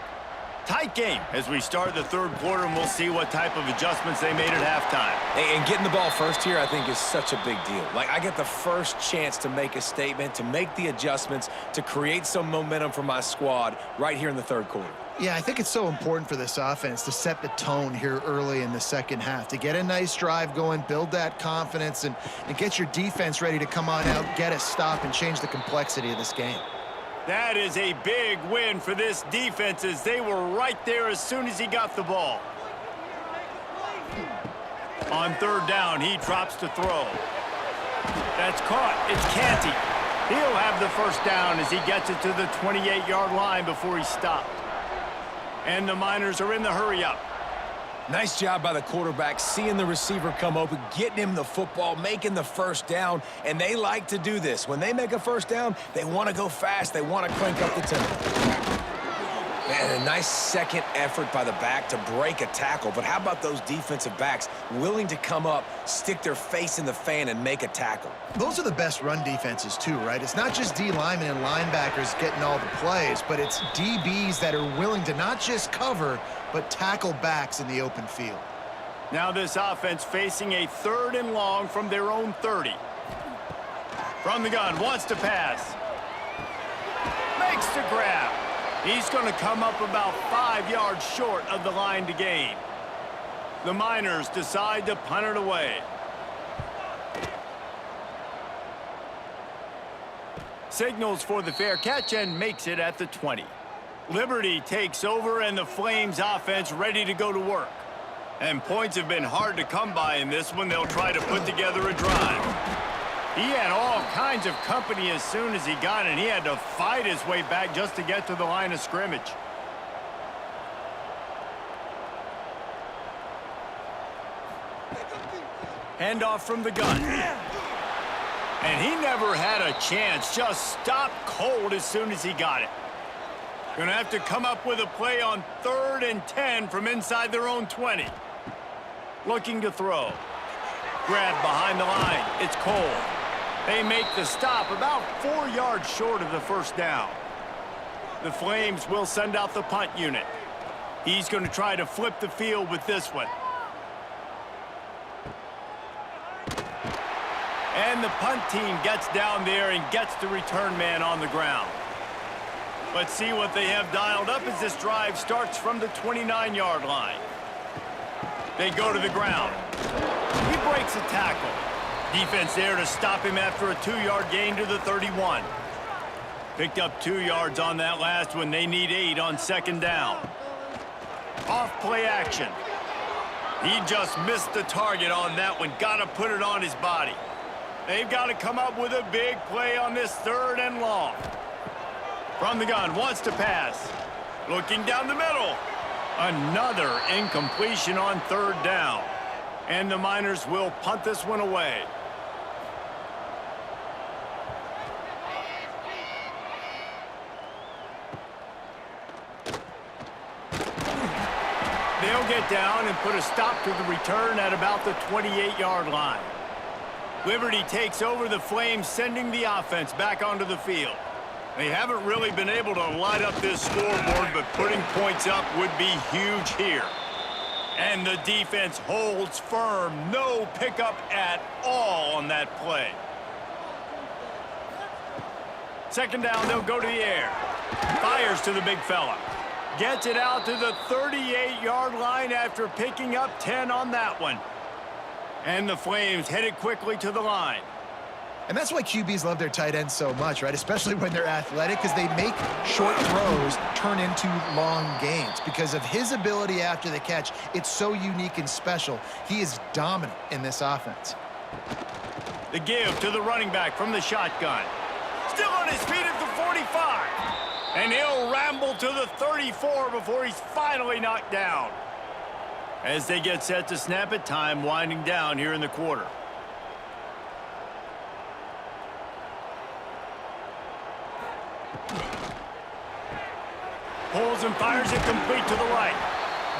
Tight game as we start the third quarter, and we'll see what type of adjustments they made at halftime. And getting the ball first here, I think, is such a big deal. Like, I get the first chance to make a statement, to make the adjustments, to create some momentum for my squad right here in the third quarter. Yeah, I think it's so important for this offense to set the tone here early in the second half, to get a nice drive going, build that confidence, and get your defense ready to come on out, get a stop, and change the complexity of this game. That is a big win for this defense as they were right there as soon as he got the ball. On third down, he drops to throw. That's caught. It's Canty. He'll have the first down as he gets it to the 28-yard line before he stopped. And the Miners are in the hurry-up. Nice job by the quarterback, seeing the receiver come open, getting him the football, making the first down, and they like to do this. When they make a first down, they want to go fast. They want to crank up the tempo. Man, a nice second effort by the back to break a tackle, but how about those defensive backs willing to come up, stick their face in the fan, and make a tackle? Those are the best run defenses too, right? It's not just D linemen and linebackers getting all the plays, but it's DBs that are willing to not just cover, but tackle backs in the open field. Now this offense facing a third and long from their own 30. From the gun, wants to pass. Makes the grab. He's going to come up about 5 yards short of the line to gain. The Miners decide to punt it away. Signals for the fair catch and makes it at the 20. Liberty takes over and the Flames offense ready to go to work. And points have been hard to come by in this one. They'll try to put together a drive. He had all kinds of company as soon as he got it. He had to fight his way back just to get to the line of scrimmage. Handoff from the gun. And he never had a chance. Just stopped cold as soon as he got it. Gonna have to come up with a play on 3rd and 10 from inside their own 20. Looking to throw. Grab behind the line. It's Cole. They make the stop about 4 yards short of the first down. The Flames will send out the punt unit. He's going to try to flip the field with this one. And the punt team gets down there and gets the return man on the ground. Let's see what they have dialed up as this drive starts from the 29-yard line. They go to the ground. He breaks a tackle. Defense there to stop him after a 2-yard gain to the 31. Picked up 2 yards on that last one. They need 8 on 2nd down. Off play action. He just missed the target on that one. Got to put it on his body. They've got to come up with a big play on this 3rd and long. From the gun, wants to pass. Looking down the middle. Another incompletion on 3rd down. And the Miners will punt this one away. They'll get down and put a stop to the return at about the 28-yard line. Liberty takes over the Flames, sending the offense back onto the field. They haven't really been able to light up this scoreboard, but putting points up would be huge here. And the defense holds firm. No pickup at all on that play. 2nd down, they'll go to the air. Fires to the big fella. Gets it out to the 38-yard line after picking up 10 on that one. And the Flames headed quickly to the line. And that's why QBs love their tight ends so much, right? Especially when they're athletic, because they make short throws turn into long gains. Because of his ability after the catch, it's so unique and special. He is dominant in this offense. The give to the running back from the shotgun. Still on his feet at the 45. And he'll ramble to the 34 before he's finally knocked down. As they get set to snap it, time winding down here in the quarter. Pulls and fires it complete to the right.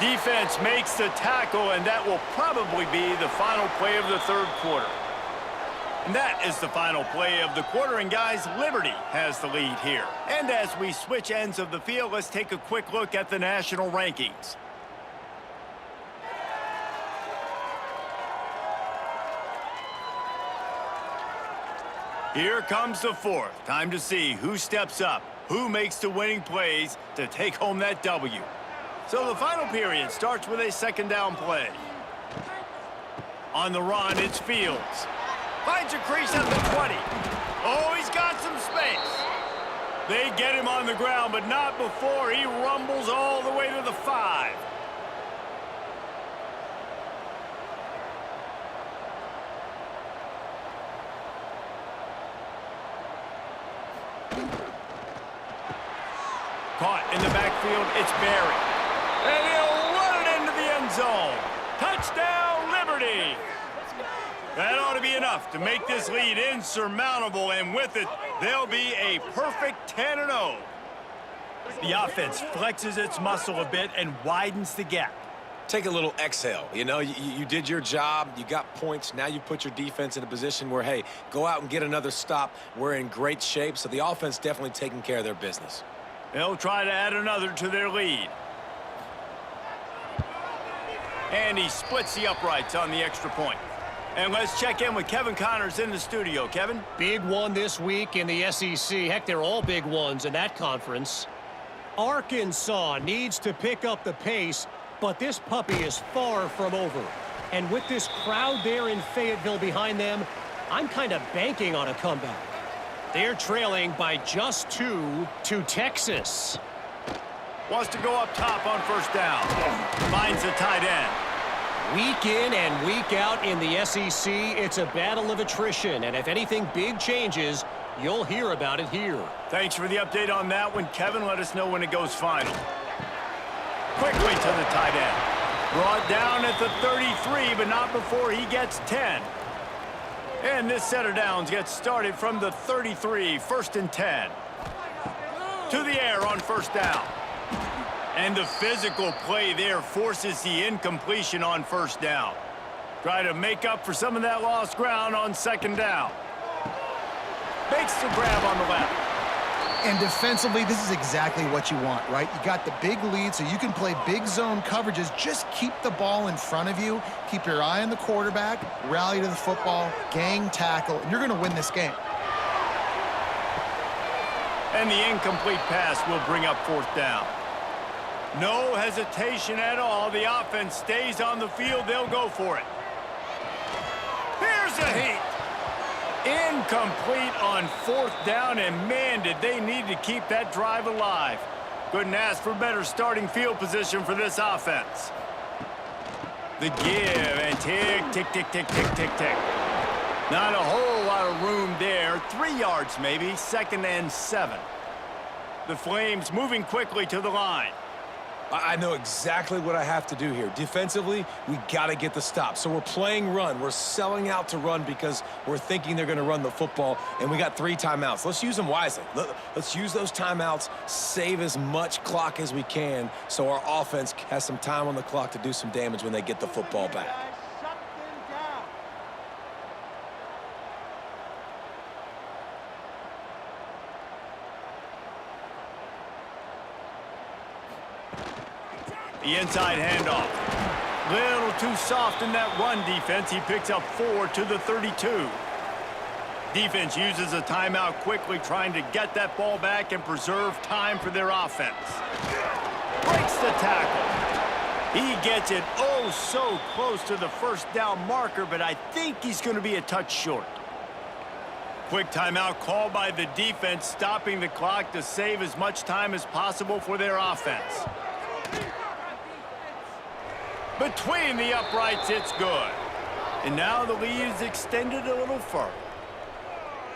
Defense makes the tackle, and that will probably be the final play of the 3rd quarter. And that is the final play of the quarter, and guys, Liberty has the lead here. And as we switch ends of the field, let's take a quick look at the national rankings. Here comes the 4th. Time to see who steps up, who makes the winning plays to take home that W. So the final period starts with a 2nd down play. On the run, it's Fields. Finds a crease at the 20. Oh, he's got some space. They get him on the ground, but not before he rumbles all the way to the 5. Caught in the backfield, it's Barry. And he'll run it into the end zone. Touchdown, Liberty! That ought to be enough to make this lead insurmountable, and with it, they'll be a perfect 10-0. The offense flexes its muscle a bit and widens the gap. Take a little exhale. You know, you did your job. You got points. Now you put your defense in a position where, hey, go out and get another stop. We're in great shape, so the offense definitely taking care of their business. They'll try to add another to their lead. And he splits the uprights on the extra point. And let's check in with Kevin Connors in the studio. Kevin? Big one this week in the SEC. Heck, they're all big ones in that conference. Arkansas needs to pick up the pace, but this puppy is far from over. And with this crowd there in Fayetteville behind them, I'm kind of banking on a comeback. They're trailing by just 2 to Texas. Wants to go up top on 1st down. Finds the tight end. Week in and week out in the SEC, it's a battle of attrition. And if anything big changes, you'll hear about it here. Thanks for the update on that one, Kevin. Let us know when it goes final. Quickly to the tight end. Brought down at the 33, but not before he gets 10. And this set of downs gets started from the 33, 1st and 10. To the air on first down. And the physical play there forces the incompletion on first down. Try to make up for some of that lost ground on second down. Makes the grab on the left. And defensively, this is exactly what you want, right? You got the big lead, so you can play big zone coverages. Just keep the ball in front of you. Keep your eye on the quarterback. Rally to the football. Gang tackle. And you're going to win this game. And the incomplete pass will bring up fourth down. No hesitation at all. The offense stays on the field. They'll go for it. Here's a heat. Incomplete on fourth down, and man, did they need to keep that drive alive. Couldn't ask for better starting field position for this offense. The give, and tick, tick, tick, tick, tick, tick, tick. Not a whole lot of room there. 3 yards maybe, 2nd and 7. The Flames moving quickly to the line. I know exactly what I have to do here. Defensively, we got to get the stop. So we're playing run. We're selling out to run because we're thinking they're going to run the football, and we got 3 timeouts. Let's use them wisely. Let's use those timeouts, save as much clock as we can so our offense has some time on the clock to do some damage when they get the football back. The inside handoff. Little too soft in that run defense. He picks up 4 to the 32. Defense uses a timeout quickly, trying to get that ball back and preserve time for their offense. Breaks the tackle. He gets it oh so close to the first down marker, but I think he's going to be a touch short. Quick timeout called by the defense, stopping the clock to save as much time as possible for their offense. Between the uprights, it's good. And now the lead is extended a little further.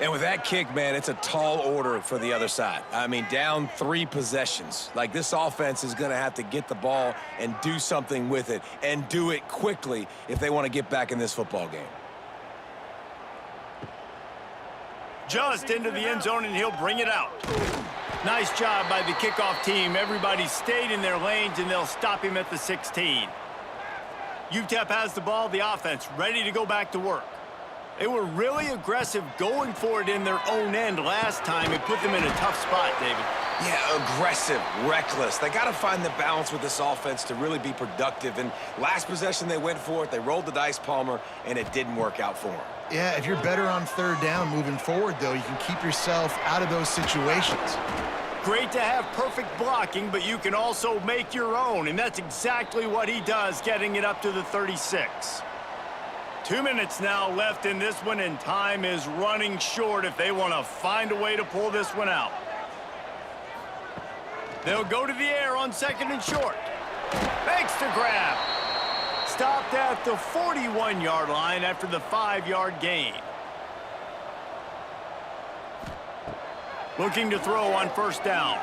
And with that kick, man, it's a tall order for the other side. I mean, down 3 possessions. Like, this offense is going to have to get the ball and do something with it, and do it quickly if they want to get back in this football game. Just into the end zone, and he'll bring it out. Nice job by the kickoff team. Everybody stayed in their lanes, and they'll stop him at the 16. UTEP has the ball, the offense, ready to go back to work. They were really aggressive going for it in their own end last time. It put them in a tough spot, David. Yeah, aggressive, reckless. They got to find the balance with this offense to really be productive. And last possession, they went for it. They rolled the dice, Palmer, and it didn't work out for them. Yeah, if you're better on third down moving forward, though, you can keep yourself out of those situations. Great to have perfect blocking, but you can also make your own, and that's exactly what he does, getting it up to the 36. 2 minutes now left in this one, and time is running short if they want to find a way to pull this one out. They'll go to the air on 2nd and short. Makes the grab. Stopped at the 41-yard line after the 5-yard gain. Looking to throw on first down.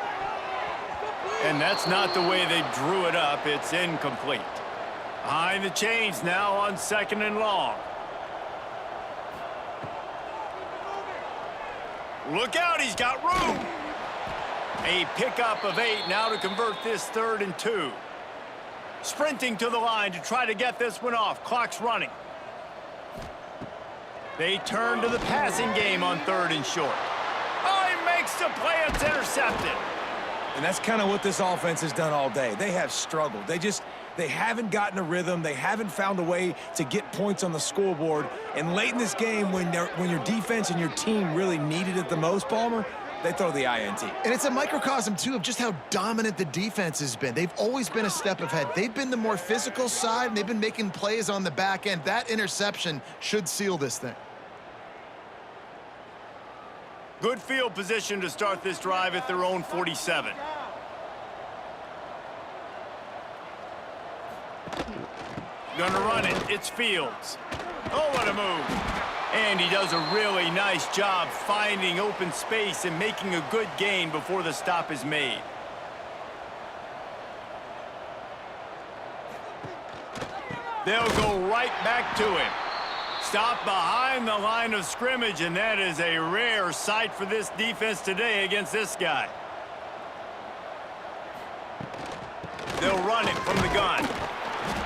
And that's not the way they drew it up. It's incomplete. Behind the chains now on 2nd and long. Look out, he's got room. A pickup of 8 now to convert this 3rd and 2. Sprinting to the line to try to get this one off. Clock's running. They turn to the passing game on 3rd and short. Oh, he makes the play. It's intercepted. And that's kind of what this offense has done all day. They have struggled. They haven't gotten a rhythm. They haven't found a way to get points on the scoreboard. And late in this game, when your defense and your team really needed it the most, Palmer, they throw the INT. And it's a microcosm, too, of just how dominant the defense has been. They've always been a step ahead. They've been the more physical side, and they've been making plays on the back end. That interception should seal this thing. Good field position to start this drive at their own 47. Gonna run it. It's Fields. Oh, what a move. And he does a really nice job finding open space and making a good gain before the stop is made. They'll go right back to him. Stop behind the line of scrimmage, and that is a rare sight for this defense today against this guy. They'll run it from the gun.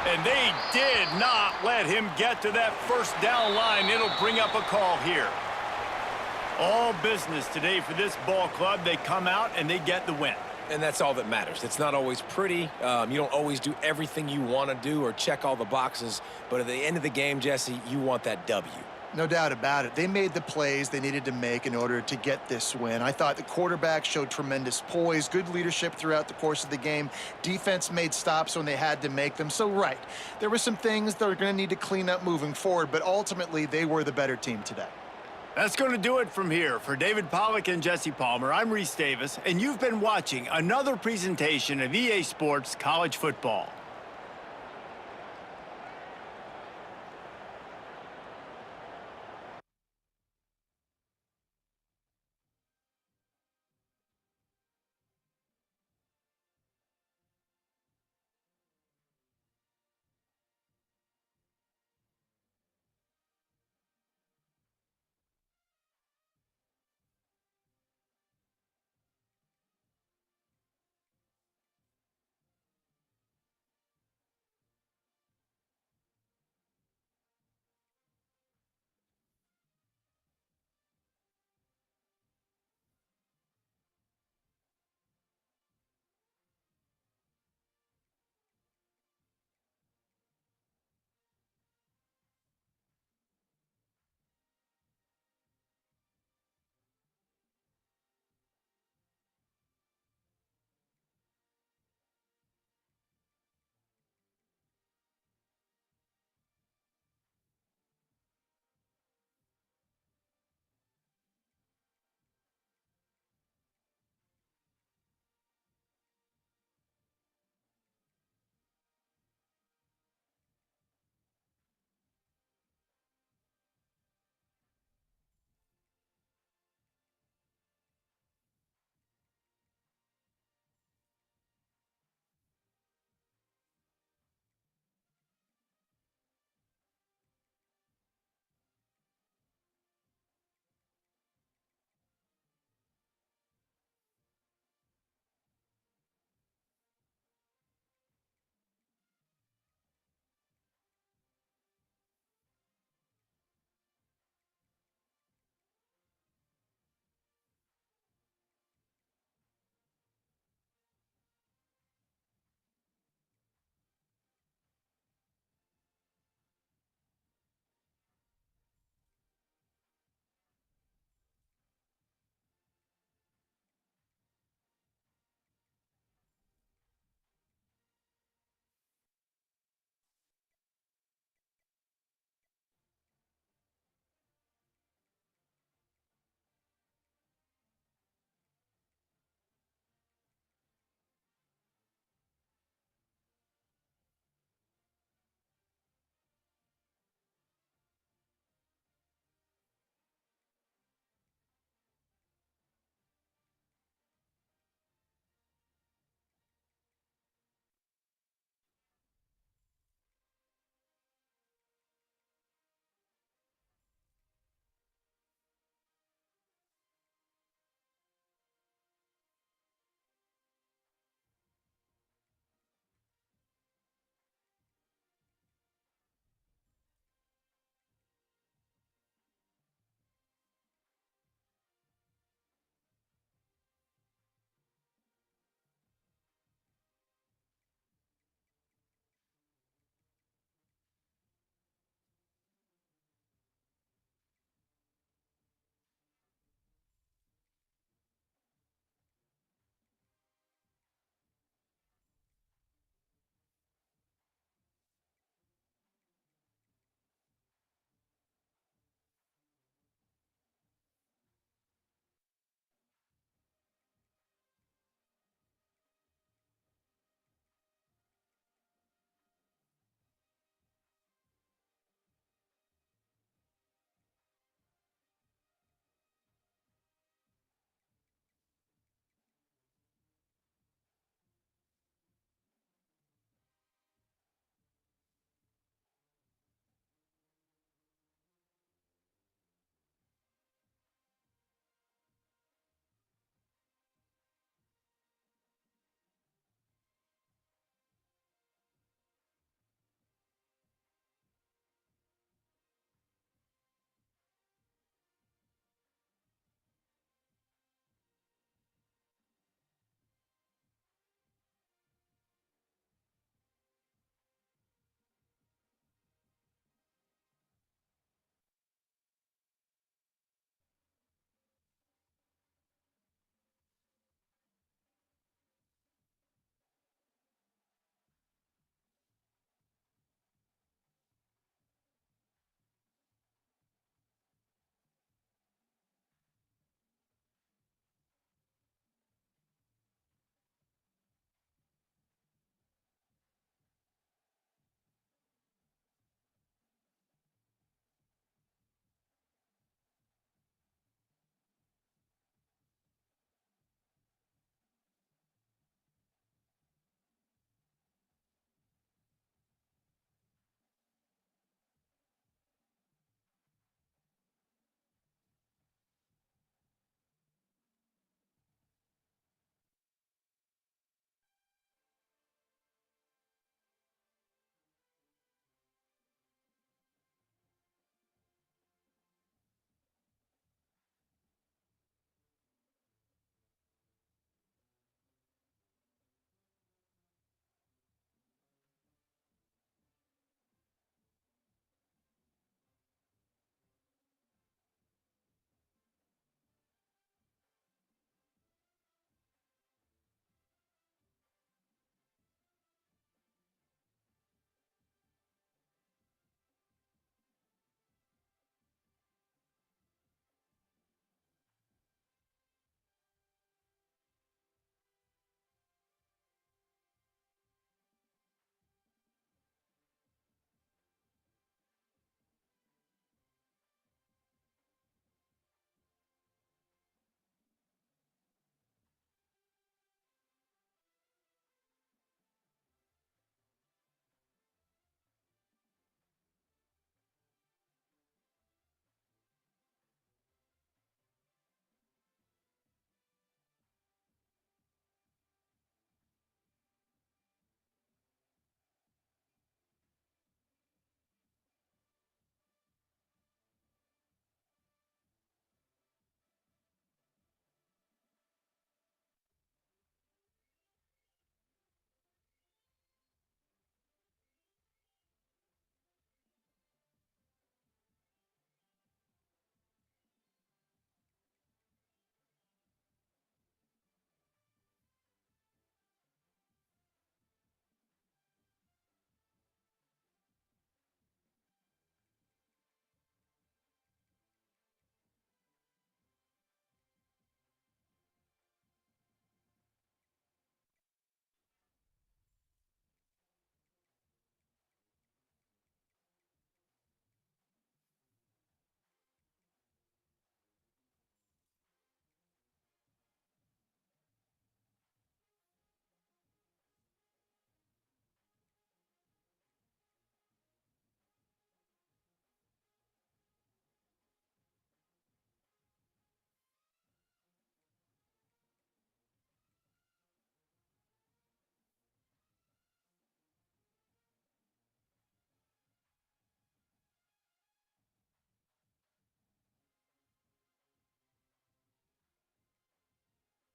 And they did not let him get to that first down line. It'll bring up a call here. All business today for this ball club. They come out and they get the win. And that's all that matters. It's not always pretty. You don't always do everything you want to do or check all the boxes. But at the end of the game, Jesse, you want that W. No doubt about it. They made the plays they needed to make in order to get this win. I thought the quarterback showed tremendous poise, good leadership throughout the course of the game. Defense made stops when they had to make them. So, right, there were some things they're going to need to clean up moving forward, but ultimately they were the better team today. That's going to do it from here. For David Pollack and Jesse Palmer, I'm Reese Davis, and you've been watching another presentation of EA Sports College Football.